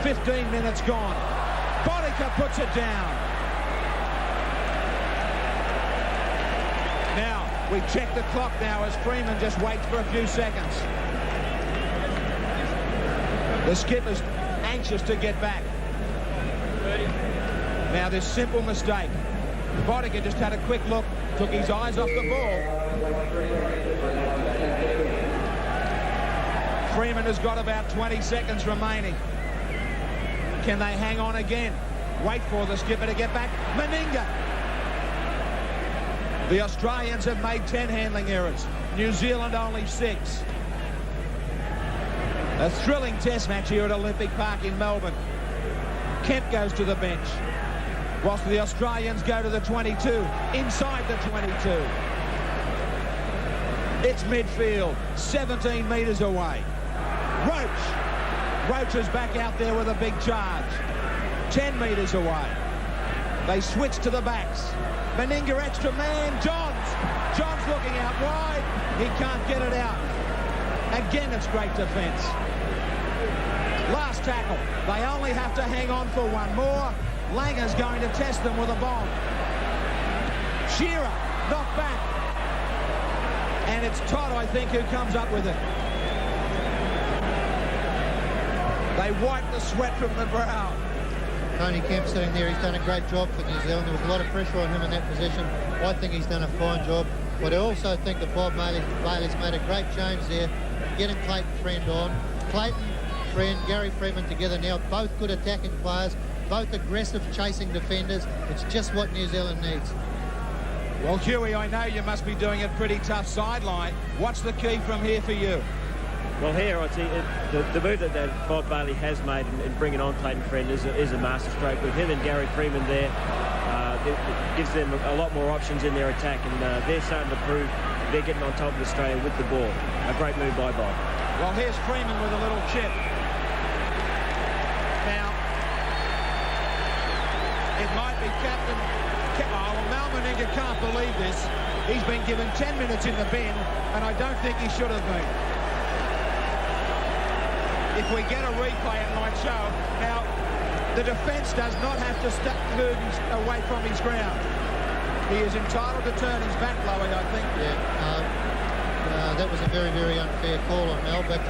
A: 15 minutes gone. Boddicker puts it down. Now, we check the clock now as Freeman just waits for a few seconds. The skipper's anxious to get back. Now, this simple mistake. Boddicker just had a quick look, took his eyes off the ball. Freeman has got about 20 seconds remaining. Can they hang on again? Wait for the skipper to get back. Meninga. The Australians have made 10 handling errors. New Zealand only 6. A thrilling test match here at Olympic Park in Melbourne. Kemp goes to the bench, whilst the Australians go to the 22, inside the 22. It's midfield, 17 metres away. Roach is back out there with a big charge, 10 metres away. They switch to the backs. Meninga extra man, Johns looking out wide. He can't get it out. Again, it's great defence. Last tackle. They only have to hang on for one more. Langer's going to test them with a bomb. Shearer, knocked back. And it's Todd, I think, who comes up with it. They wipe the sweat from the brow.
B: Tony Kemp sitting there, he's done a great job for New Zealand. There was a lot of pressure on him in that position. I think he's done a fine job. But I also think that Bob Bailey's made a great change there, getting Clayton Friend on. Clayton, Friend, Gary Freeman together now, both good attacking players, both aggressive chasing defenders. It's just what New Zealand needs.
A: Well, Huey, I know you must be doing a pretty tough sideline. What's the key from here for you?
C: Well, here, I'd say the move that Bob Bailey has made in bringing on Clayton Friend is a masterstroke. With him and Gary Freeman there, it gives them a lot more options in their attack, and they're starting to prove they're getting on top of Australia with the ball. A great move by Bob.
A: Well, here's Freeman with a little chip. Now, it might be Captain... Oh, well, Mal Meninga can't believe this. He's been given 10 minutes in the bin, and I don't think he should have been. If we get a replay, it might show. Now, the defence does not have to move away from his ground. He is entitled to turn his back, Lowy, I think.
B: Yeah, that was a very, very unfair call on Mel, but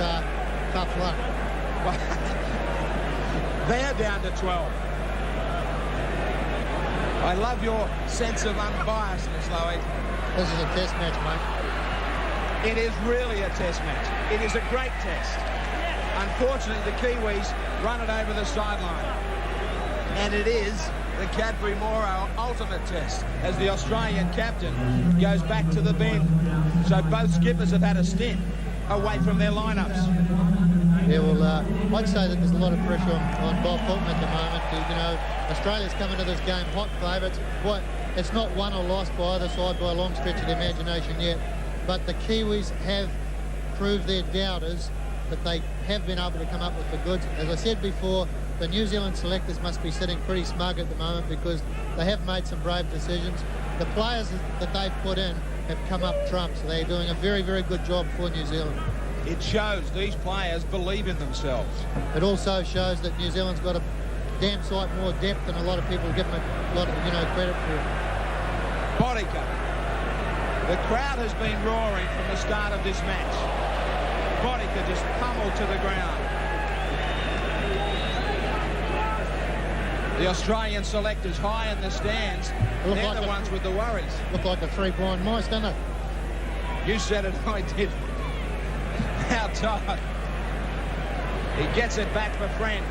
B: tough luck.
A: They're down to 12. I love your sense of unbiasedness, Lowy.
B: This is a test match, mate.
A: It is really a test match. It is a great test. Unfortunately, the Kiwis run it over the sideline. And it is the Cadbury Moro ultimate test as the Australian captain goes back to the bench. So both skippers have had a stint away from their lineups.
B: Yeah, well, I'd say that there's a lot of pressure on Bob Fulton at the moment. You know, Australia's coming to this game hot favourites. It's not won or lost by either side by a long stretch of the imagination yet. But the Kiwis have proved their doubters that they have been able to come up with the goods. As I said before, the New Zealand selectors must be sitting pretty smug at the moment because they have made some brave decisions. The players that they've put in have come up trumps. They're doing a very, very good job for New Zealand.
A: It shows these players believe in themselves.
B: It also shows that New Zealand's got a damn sight more depth than a lot of people give them a lot of, credit for.
A: Boddicker. The crowd has been roaring from the start of this match. Boddicker just pummeled to the ground. The Australian selectors high in the stands. They're like the ones with the worries.
B: Look like the three blind mice, don't they?
A: You said it, I did. How tight. He gets it back for Friend.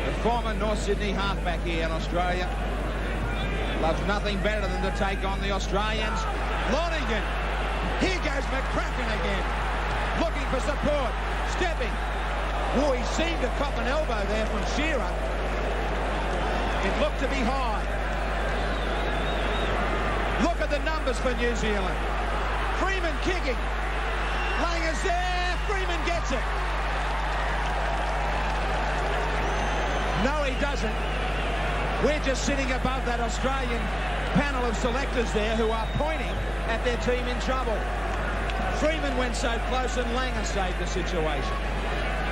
A: The former North Sydney halfback here in Australia. Loves nothing better than to take on the Australians. Lonergan. Here goes McCracken again. Looking for support. Stepping. Oh, he seemed to cop an elbow there from Shearer. It looked to be high. Look at the numbers for New Zealand. Freeman kicking. Langer's there. Freeman gets it. No, he doesn't. We're just sitting above that Australian panel of selectors there who are pointing at their team in trouble. Freeman went so close and Langer saved the situation.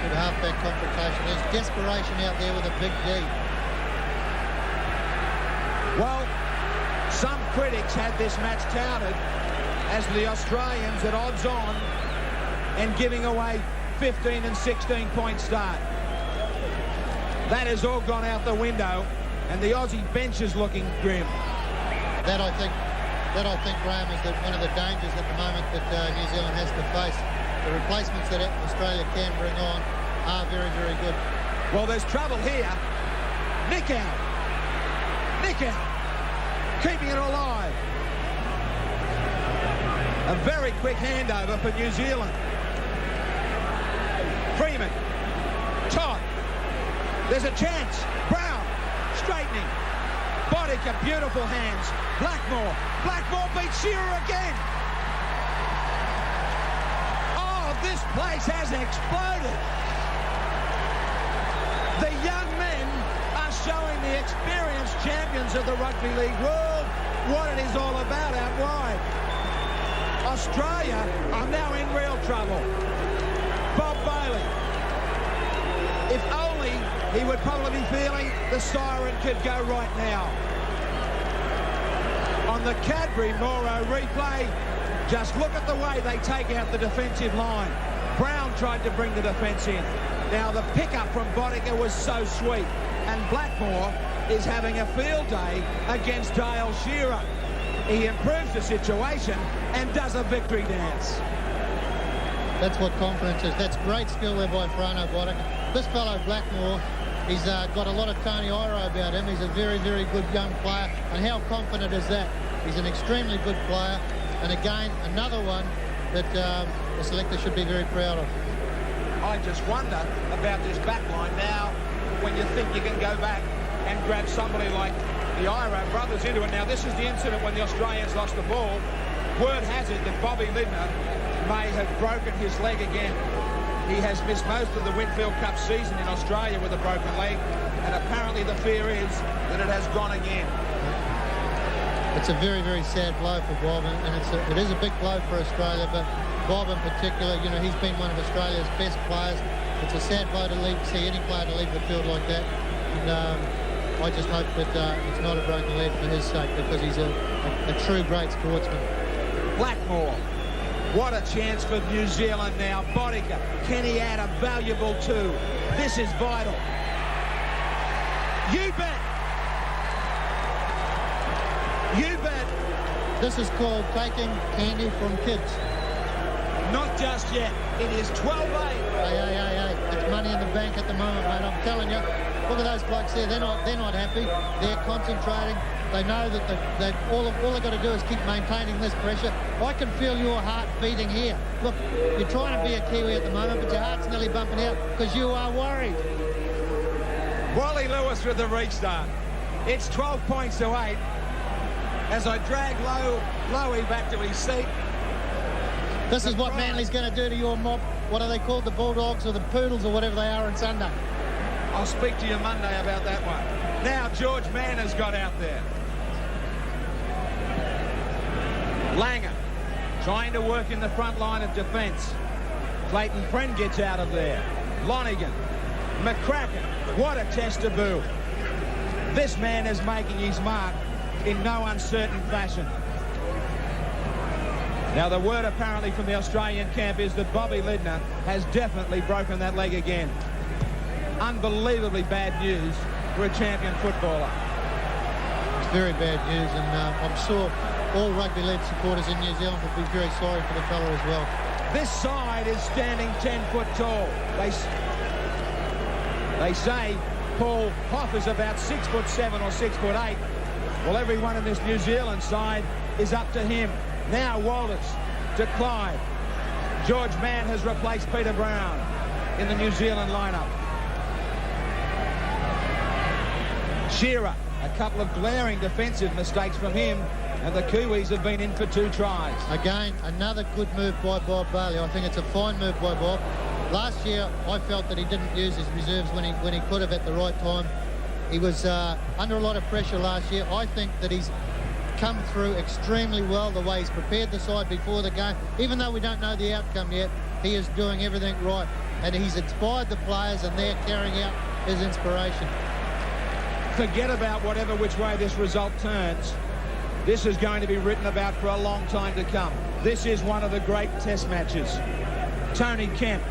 B: Good half-back confrontation. There's desperation out there with a big D.
A: Well, some critics had this match touted as the Australians at odds on and giving away 15 and 16 point start. That has all gone out the window, and the Aussie bench is looking grim.
B: That I think, Graham, is one of the dangers at the moment that New Zealand has to face. The replacements that Australia can bring on are very, very good.
A: Well, there's trouble here. Nick out. Keeping it alive. A very quick handover for New Zealand. Freeman. Todd. There's a chance. Brown. Straightening. Bodica, beautiful hands. Blackmore beats Shearer again. Oh, this place has exploded. The young men are showing the experienced champions of the Rugby League world what it is all about out wide. Australia are now in real trouble. Bob Bailey. If only he would probably be feeling the siren could go right now. On the Cadbury-Moro replay, just look at the way they take out the defensive line. Brown tried to bring the defence in. Now the pickup from Bodica was so sweet, and Blackmore is having a field day against Dale Shearer. He improves the situation and does a victory dance.
B: That's what confidence is. That's great skill there by Frano Bodica. This fellow Blackmore, he's got a lot of Tony Iro about him. He's a very, very good young player. And how confident is that? He's an extremely good player. And again, another one that the selector should be very proud of.
A: I just wonder about this back line now when you think you can go back and grab somebody like the Iro brothers into it. Now, this is the incident when the Australians lost the ball. Word has it that Bobby Lindner may have broken his leg again. He has missed most of the Winfield Cup season in Australia with a broken leg, and apparently the fear is that it has gone again.
B: It's a very, very sad blow for Bob, and it is a big blow for Australia, but Bob in particular, you know, he's been one of Australia's best players. It's a sad blow to see any player to leave the field like that, and I just hope that it's not a broken leg for his sake, because he's a true great sportsman.
A: Blackmore. What a chance for New Zealand now. Bodica, can he add a valuable two? This is vital. You bet. You bet.
B: This is called taking candy from kids.
A: Not just yet. It is 12-8.
B: Hey. It's money in the bank at the moment, mate. I'm telling you. Look at those blokes there. They're not happy. They're concentrating. They know that all they've got to do is keep maintaining this pressure. I can feel your heart beating here. Look, you're trying to be a Kiwi at the moment, but your heart's nearly bumping out because you are worried.
A: Wally Lewis with the restart. It's 12 points to 8 as I drag Lowy back to his seat.
B: This is what Manly's going to do to your mob. What are they called? The Bulldogs or the Poodles or whatever they are on Sunday.
A: I'll speak to you Monday about that one. Now George Mann has got out there. Langer trying to work in the front line of defence. Clayton Friend gets out of there. Lonigan, McCracken, what a test to boo. This man is making his mark in no uncertain fashion. Now the word apparently from the Australian camp is that Bobby Lindner has definitely broken that leg again. Unbelievably bad news for a champion footballer.
B: It's very bad news, and I'm sure all rugby league supporters in New Zealand will be very sorry for the fella as well.
A: This side is standing 10 foot tall. They say Paul Hoff is about 6'7" or 6'8". Well, everyone in this New Zealand side is up to him. Now Walters to Clyde. George Mann has replaced Peter Brown in the New Zealand lineup. Shearer, a couple of glaring defensive mistakes from him, and the Kiwis have been in for 2 tries.
B: Again, another good move by Bob Bailey. I think it's a fine move by Bob. Last year, I felt that he didn't use his reserves when he could have at the right time. He was under a lot of pressure last year. I think that he's come through extremely well, the way he's prepared the side before the game. Even though we don't know the outcome yet, he is doing everything right. And he's inspired the players, and they're carrying out his inspiration.
A: Forget about whatever which way this result turns. This is going to be written about for a long time to come. This is one of the great test matches. Tony Kemp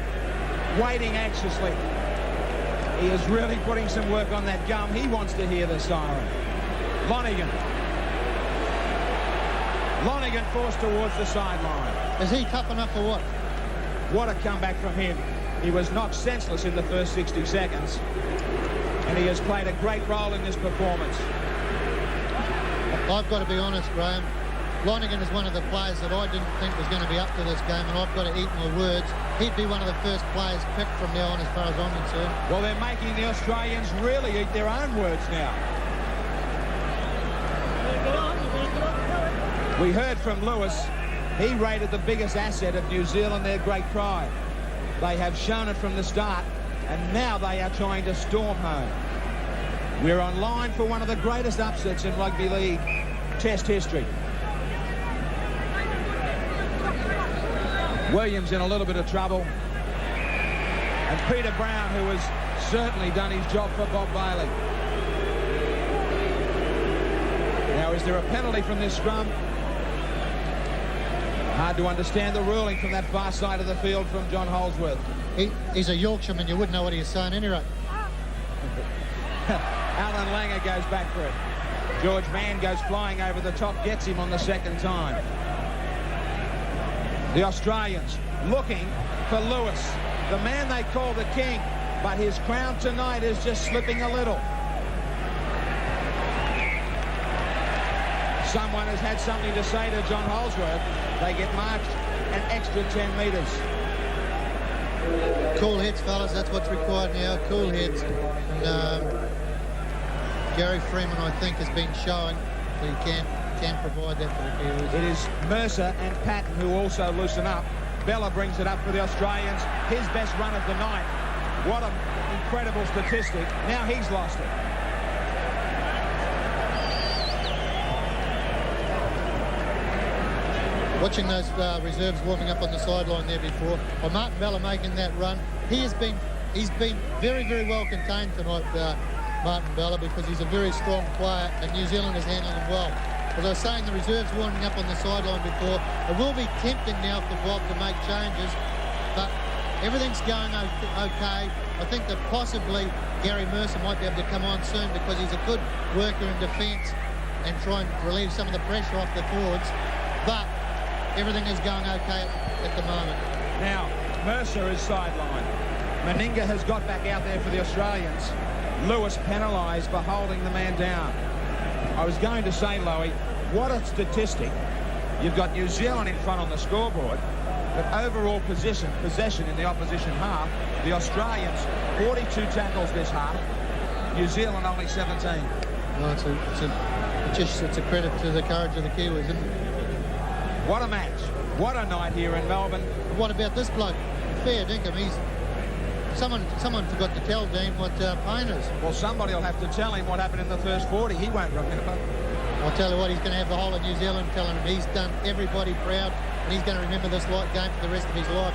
A: waiting anxiously. He is really putting some work on that gum. He wants to hear the siren. Lonergan forced towards the sideline.
B: Is he tough enough for what?
A: What a comeback from him. He was knocked senseless in the first 60 seconds. And he has played a great role in this performance.
B: I've got to be honest, Graham. Lonergan is one of the players that I didn't think was going to be up to this game, and I've got to eat my words. He'd be one of the first players picked from now on, as far as I'm concerned.
A: Well, they're making the Australians really eat their own words now. We heard from Lewis. He rated the biggest asset of New Zealand their great pride. They have shown it from the start, and now they are trying to storm home. We're on line for one of the greatest upsets in rugby league test history. Williams in a little bit of trouble. And Peter Brown, who has certainly done his job for Bob Bailey. Now, is there a penalty from this scrum? Hard to understand the ruling from that far side of the field from John Holsworth.
B: He's a Yorkshireman. You wouldn't know what he was saying anyway.
A: Alan Langer goes back for it. George Mann goes flying over the top, gets him on the second time. The Australians looking for Lewis, the man they call the king, but his crown tonight is just slipping a little. Someone has had something to say to John Holsworth. They get marched an extra 10 metres.
B: Cool heads, fellas. That's what's required now. Cool heads. And Gary Freeman, I think, has been showing that he can provide that for the Kiwis.
A: It is Mercer and Patton who also loosen up. Bella brings it up for the Australians. His best run of the night. What an incredible statistic. Now he's lost it.
B: Watching those reserves warming up on the sideline there before, or Martin Bella making that run, he's been very, very well contained tonight, Martin Bella, because he's a very strong player, and New Zealand is handling him well. As I was saying, the reserves warming up on the sideline before. It will be tempting now for Bob to make changes, but everything's going okay. I think that possibly Gary Mercer might be able to come on soon, because he's a good worker in defence and try and relieve some of the pressure off the forwards. But everything is going okay at the moment.
A: Now, Mercer is sidelined. Meninga has got back out there for the Australians. Lewis penalised for holding the man down. I was going to say, Lowy, what a statistic. You've got New Zealand in front on the scoreboard, but overall possession in the opposition half, the Australians 42 tackles this half, New Zealand only 17.
B: Well, it's a credit to the courage of the Kiwis, isn't it?
A: What a match. What a night here in Melbourne.
B: What about this bloke? Fair dinkum. Someone forgot to tell Dean what pain is.
A: Well, somebody will have to tell him what happened in the first 40. He won't remember.
B: I'll tell you what, he's going to have the whole of New Zealand telling him he's done everybody proud, and he's going to remember this game for the rest of his life.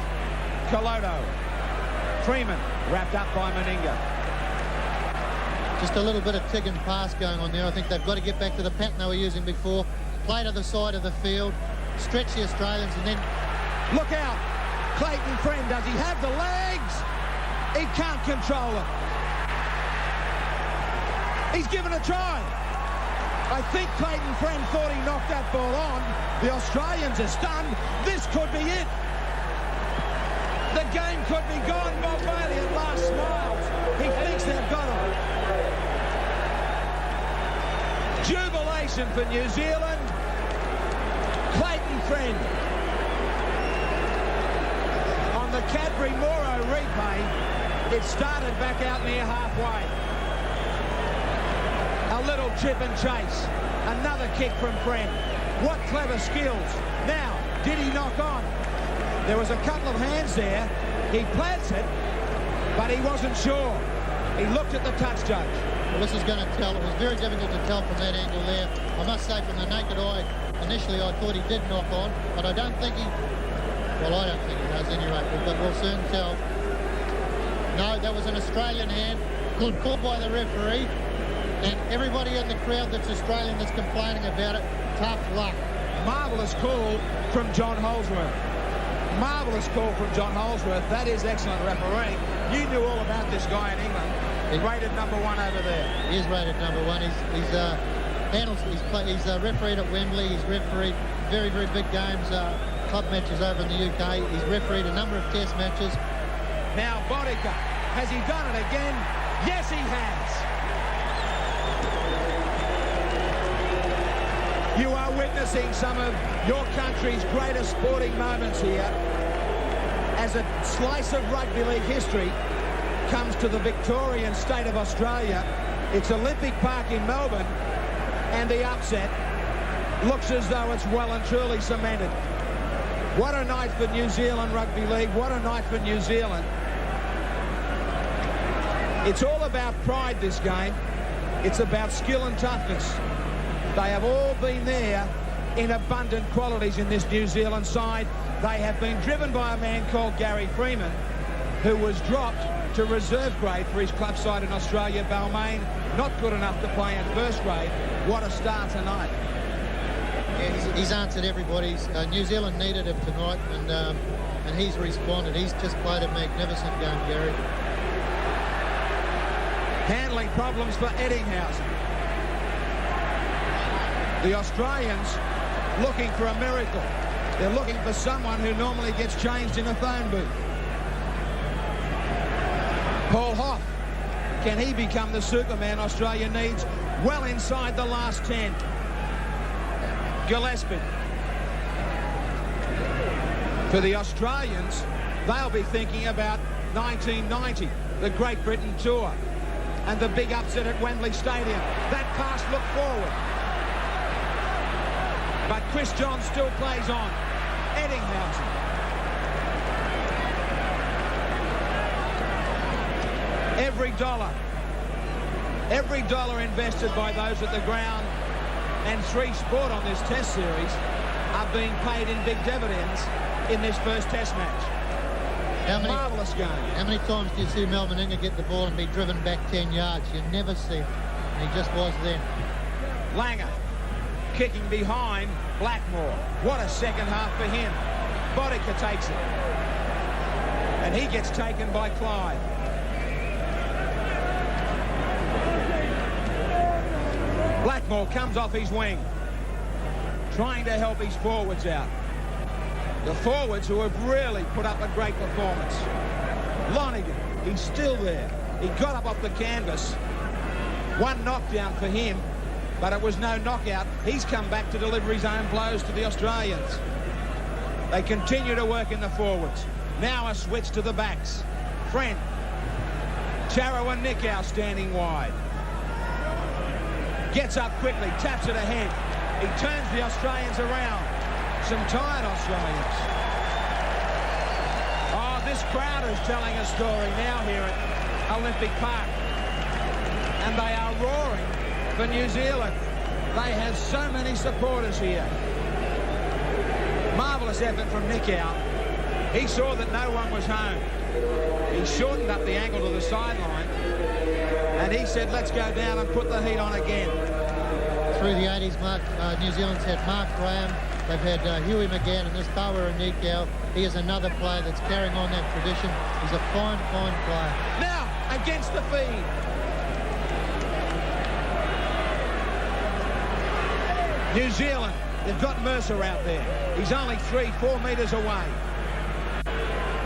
A: Colodo. Freeman wrapped up by Meninga.
B: Just a little bit of tig and pass going on there. I think they've got to get back to the pattern they were using before. Play to the side of the field, stretch the Australians, and then...
A: Look out! Clayton Friend, does he have the legs? He can't control it. He's given a try. I think Clayton Friend thought he knocked that ball on. The Australians are stunned. This could be it. The game could be gone. Bob Bailey at last smiles. He thinks they've got him. Jubilation for New Zealand. Clayton Friend. On the Cadbury-Moro replay, it started back out near halfway. A little chip and chase. Another kick from Friend. What clever skills. Now, did he knock on? There was a couple of hands there. He plants it, but he wasn't sure. He looked at the touch judge.
B: This is going to tell. It was very difficult to tell from that angle there. I must say, from the naked eye, initially I thought he did knock on, but I don't think he... Well, I don't think he does anyway, but we'll soon tell. No, that was an Australian hand. Good call by the referee. And everybody in the crowd that's Australian that's complaining about it, tough luck.
A: Marvellous call from John Holsworth. Marvellous call from John Holsworth. That is excellent refereeing. You knew all about this guy in England. He's rated #1 over there.
B: He is rated #1. He's refereed at Wembley. He's refereed very, very big games, club matches over in the UK. He's refereed a number of test matches.
A: Now Bodica, has he done it again? Yes, he has. You are witnessing some of your country's greatest sporting moments here as a slice of rugby league history comes to the Victorian state of Australia. It's Olympic Park in Melbourne, and the upset looks as though it's well and truly cemented. What a night for New Zealand Rugby League. What a night for New Zealand. It's all about pride, this game. It's about skill and toughness. They have all been there in abundant qualities in this New Zealand side. They have been driven by a man called Gary Freeman, who was dropped to reserve grade for his club side in Australia, Balmain. Not good enough to play in first grade. What a start tonight.
B: Yeah, he's answered everybody's. New Zealand needed him tonight, and he's responded. He's just played a magnificent game, Gary.
A: Handling problems for Eddinghausen. The Australians looking for a miracle. They're looking for someone who normally gets changed in a phone booth. Paul Hoff, can he become the Superman Australia needs? Well inside the last 10. Gillespie. For the Australians, they'll be thinking about 1990, the Great Britain tour, and the big upset at Wembley Stadium. That pass looked forward. But Chris John still plays on. Eddinghausen. Every dollar invested by those at the ground and 3 Sport on this test series are being paid in big dividends in this first test match. Marvellous game.
B: How many times do you see Melvin Inga get the ball and be driven back 10 yards? You never see it. And he just was then.
A: Langer kicking behind Blackmore. What a second half for him. Bodica takes it. And he gets taken by Clyde. Blackmore comes off his wing, trying to help his forwards out. The forwards who have really put up a great performance. Lonergan, he's still there. He got up off the canvas. One knockdown for him, but it was no knockout. He's come back to deliver his own blows to the Australians. They continue to work in the forwards. Now a switch to the backs. Friend, Charo and Nickow standing wide. Gets up quickly, taps it ahead. He turns the Australians around. Some tired Australians. Oh, this crowd is telling a story now here at Olympic Park. And they are roaring for New Zealand. They have so many supporters here. Marvellous effort from Nickow. He saw that no one was home. He shortened up the angle to the sideline. And he said, let's go down and put the heat on again.
B: Through the 80s, New Zealand's had Mark Graham. They've had Huey McGann and this Tawa and Nickow. He is another player that's carrying on that tradition. He's a fine, fine player.
A: Now, against the feed. New Zealand, they've got Mercer out there. He's only 3-4 metres away.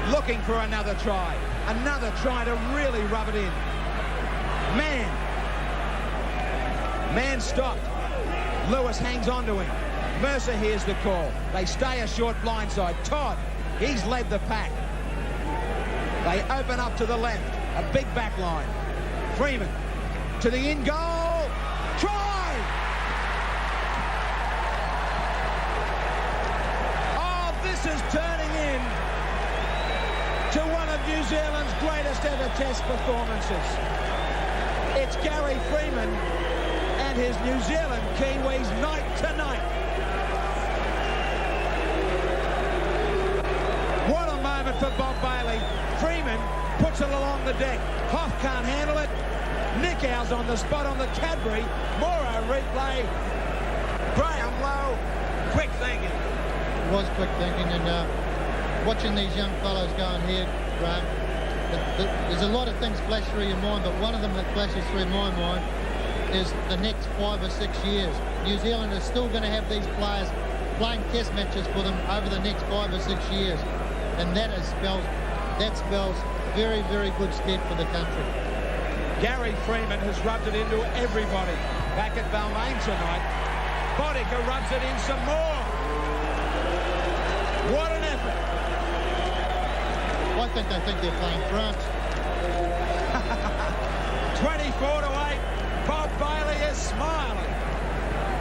A: Looking for another try. Another try to really rub it in. Man stopped. Lewis hangs on to him. Mercer hears the call. They stay a short blindside. Todd, he's led the pack. They open up to the left. A big back line. Freeman to the in goal. Try! Oh, this is turning in to one of New Zealand's greatest ever test performances. It's It's Gary Freeman and his New Zealand Kiwis night to night. What a moment for Bob Bailey. Freeman puts it along the deck. Hoff can't handle it. Nickow's on the spot on the Cadbury. Morrow replay. Graham Lowe, quick thinking.
B: It was quick thinking, and watching these young fellows going here, Graham, there's a lot of things flash through your mind, but one of them that flashes through my mind is the next 5 or 6 years. New Zealand is still going to have these players playing test matches for them over the next 5 or 6 years, and that spells very, very good stead for the country.
A: Gary Freeman has rubbed it into everybody. Back at Balmain tonight, Bodica rubs it in some more. What an effort.
B: I think they think they're playing France.
A: 24-8. Bob Bailey is smiling.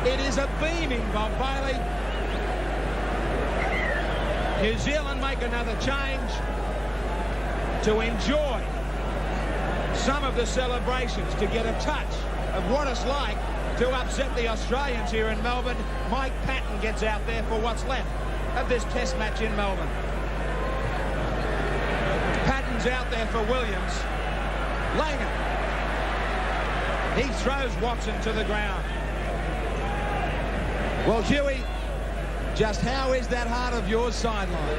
A: It is a beaming Bob Bailey. New Zealand make another change to enjoy some of the celebrations, to get a touch of what it's like to upset the Australians here in Melbourne. Mike Patton gets out there for what's left of this test match in Melbourne. Patton's out there for Williams. Langer. He throws Watson to the ground. Well, Huey, just how is that heart of yours sideline?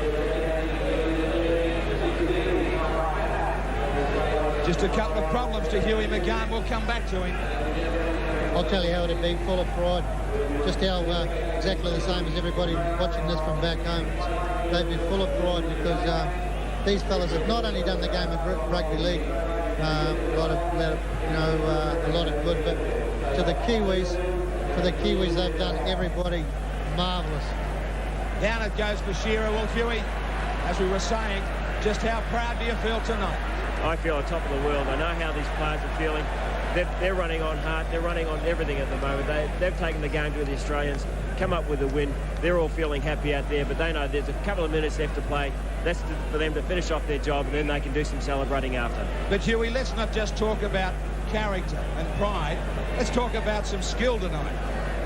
A: Just a couple of problems to Huey McGann. We'll come back to him.
B: I'll tell you how it'd be, full of pride. Just how exactly the same as everybody watching this from back home. They'd be full of pride because these fellas have not only done the game of rugby league, a lot of good, but to the Kiwis, they've done everybody marvellous.
A: Down it goes for Shearer. Well, Huey, as we were saying, just how proud do you feel tonight?
C: I feel on top of the world. I know how these players are feeling. They're running on heart. They're running on everything at the moment. They've taken the game to the Australians, come up with a win. They're all feeling happy out there, but they know there's a couple of minutes left to play. That's for them to finish off their job, and then they can do some celebrating after.
A: But, Huey, let's not just talk about character and pride. Let's talk about some skill tonight.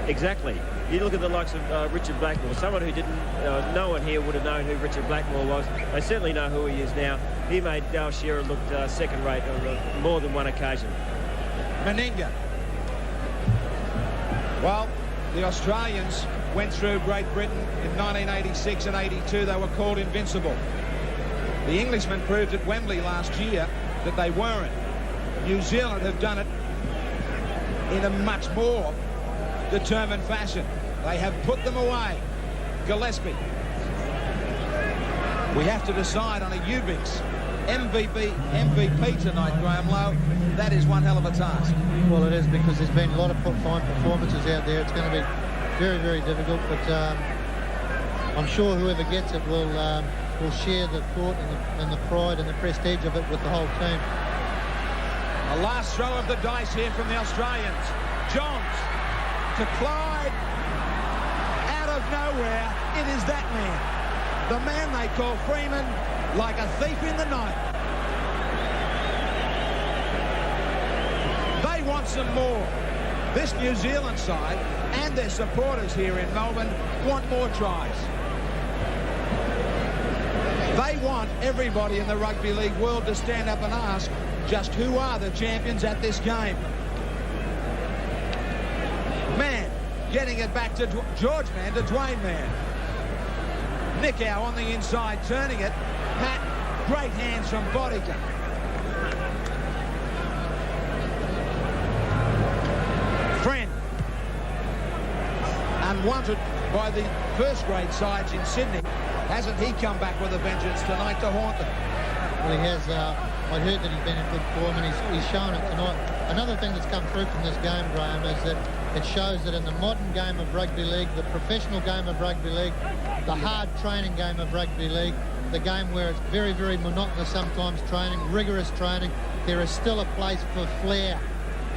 C: Exactly. You look at the likes of Richard Blackmore, someone who didn't, no one here would have known who Richard Blackmore was. They certainly know who he is now. He made Dale Shearer look second-rate on more than one occasion.
A: Meninga. Well, the Australians went through Great Britain in 1986 and 82. They were called invincible. The Englishmen proved at Wembley last year that they weren't. New Zealand have done it in a much more determined fashion. They have put them away. Gillespie. We have to decide on a Ubix MVP tonight, Graham Lowe. That is one hell of a task.
B: Well, it is, because there's been a lot of fine performances out there. It's going to be very, very difficult, but I'm sure whoever gets it will share the thought and the pride and the prestige of it with the whole team.
A: A last throw of the dice here from the Australians. Johns to Clyde. Out of nowhere, it is that man. The man they call Freeman, like a thief in the night. They want some more. This New Zealand side and their supporters here in Melbourne want more tries. They want everybody in the rugby league world to stand up and ask, just who are the champions at this game? Man, getting it back to George Man, to Dwayne Man. Nickow on the inside, turning it. Pat, great hands from Bodica. Friend, unwanted by the first-grade sides in Sydney. Hasn't he come back with a vengeance tonight to haunt them?
B: Well, he has. I heard that he's been in good form, and he's shown it tonight. Another thing that's come through from this game, Graham, is that it shows that in the modern game of rugby league, the professional game of rugby league, the hard training game of rugby league, the game where it's very, very monotonous sometimes training, rigorous training, there is still a place for flair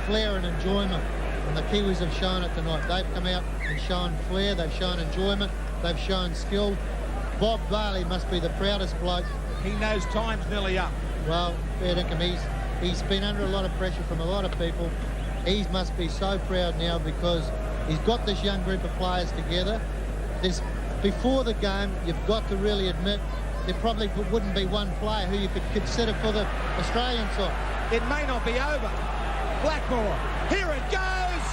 B: and enjoyment. And the Kiwis have shown it tonight. They've come out and shown flair, they've shown enjoyment, they've shown skill. Bob Bailey must be the proudest bloke.
A: He knows time's nearly up.
B: Well, fair dinkum, He's been under a lot of pressure from a lot of people. He must be so proud now because he's got this young group of players together. Before the game, you've got to really admit there probably wouldn't be one player who you could consider for the Australian side.
A: It may not be over. Blackmore, here it goes!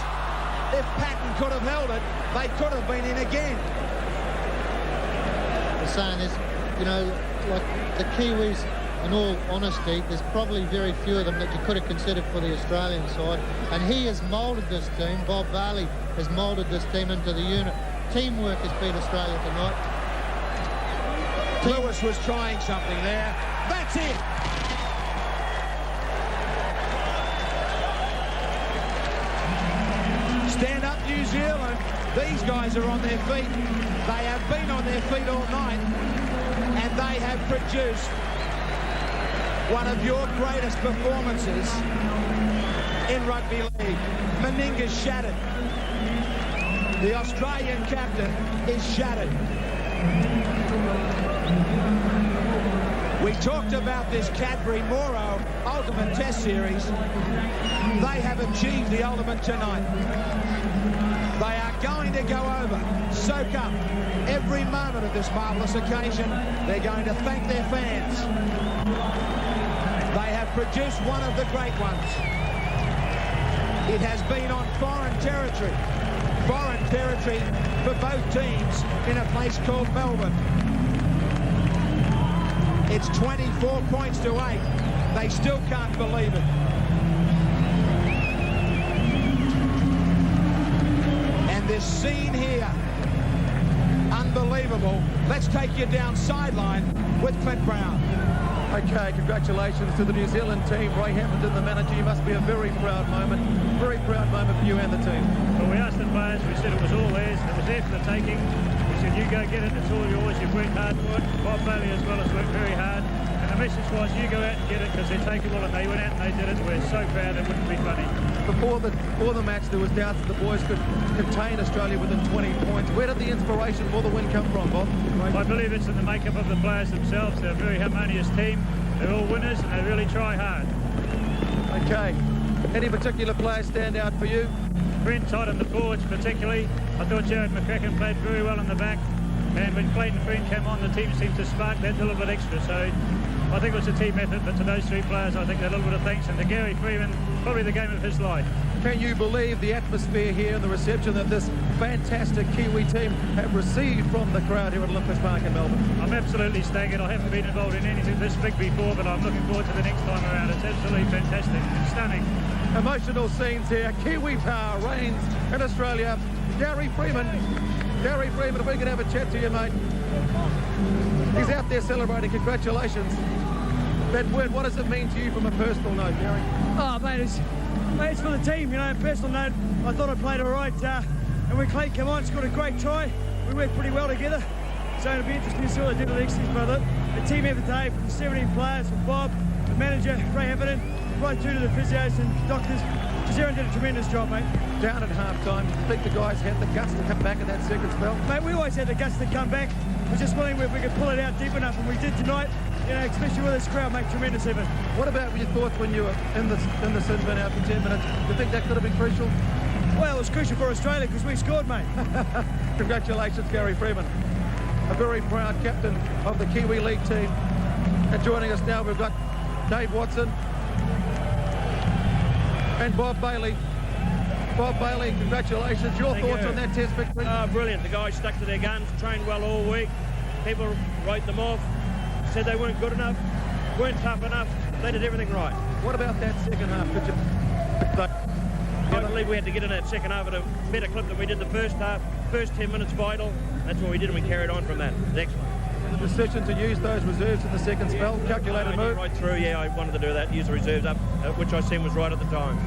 A: If Patton could have held it, they could have been in again.
B: The saying is, you know, like the Kiwis, in all honesty, there's probably very few of them that you could have considered for the Australian side. And he has moulded this team. Bob Bailey has moulded this team into the unit. Teamwork has beat Australia tonight.
A: Lewis was trying something there. That's it! Stand up, New Zealand. These guys are on their feet. They have been on their feet all night, and they have produced one of your greatest performances in rugby league. Meninga's shattered. The Australian captain is shattered. We talked about this Cadbury-Morrow Ultimate Test Series. They have achieved the ultimate tonight. They are going to go over, soak up every moment of this marvellous occasion. They're going to thank their fans. They have produced one of the great ones. It has been on foreign territory for both teams in a place called Melbourne. It's 24 points to 8. They still can't believe it. And this scene here, unbelievable. Let's take you down sideline with Clint Brown.
D: Okay, congratulations to the New Zealand team. Ray Hamilton, the manager. You must be a very proud moment for you and the team.
E: Well, we asked the players, we said it was all theirs, it was there for the taking. We said, you go get it, it's all yours, you've worked hard for it. Bob Bailey as well has worked very hard. And the message was, you go out and get it, because they're taking all, and they went out and they did it. We're so proud, it wouldn't be funny.
D: Before the match, there was doubts that the boys could contain Australia within 20 points. Where did the inspiration for the win come from, Bob?
E: I believe it's in the makeup of the players themselves. They're a very harmonious team. They're all winners, and they really try hard.
D: Okay. Any particular players stand out for you?
E: Brent Todd in the forwards particularly. I thought Jared McCracken played very well in the back. And when Clayton Frean came on, the team seemed to spark that little bit extra. So I think it was a team effort, but to those three players, I think a little bit of thanks. And to Gary Freeman, probably the game of his life.
D: Can you believe the atmosphere here and the reception that this fantastic Kiwi team have received from the crowd here at Olympus Park in Melbourne?
E: I'm absolutely staggered. I haven't been involved in anything this big before, but I'm looking forward to the next time around. It's absolutely fantastic. It's stunning.
D: Emotional scenes here. Kiwi power reigns in Australia. Gary Freeman, if we could have a chat to you, mate. He's out there celebrating. Congratulations. That win, what does it mean to you from a personal note, Gary?
F: Oh, mate, it's for the team, you know. Personal note, I thought I played all right. And when Clay came on, scored a great try. We worked pretty well together. So it'll be interesting to see what they do the next season, brother. The team every day, from 17 players, from Bob, the manager, Ray Hamilton, right through to the physios and doctors. Everyone did a tremendous job, mate.
D: Down at half-time, I think the guys had the guts to come back in that second spell.
F: Mate, we always had the guts to come back. We're just wondering if we could pull it out deep enough, and we did tonight. You know, especially with this crowd, make tremendous effort.
D: What about your thoughts when you were in the sin bin out for 10 minutes? Do you think that could have been crucial?
F: Well, it was crucial for Australia because we scored, mate.
D: Congratulations, Gary Freeman. A very proud captain of the Kiwi League team. And joining us now, we've got Dave Watson and Bob Bailey. Bob Bailey, congratulations. Your thoughts on that test victory?
C: Brilliant. The guys stuck to their guns, trained well all week. People wrote them off, said they weren't good enough, weren't tough enough. They did everything right.
D: What about that second half?
C: I believe we had to get in that second half at a better clip than we did the first half. First 10 minutes vital. That's what we did, and we carried on from that. It was excellent.
D: The decision to use those reserves in the second spell, calculated move?
C: Right through, yeah, I wanted to do that, use the reserves up, which I seen was right at the time.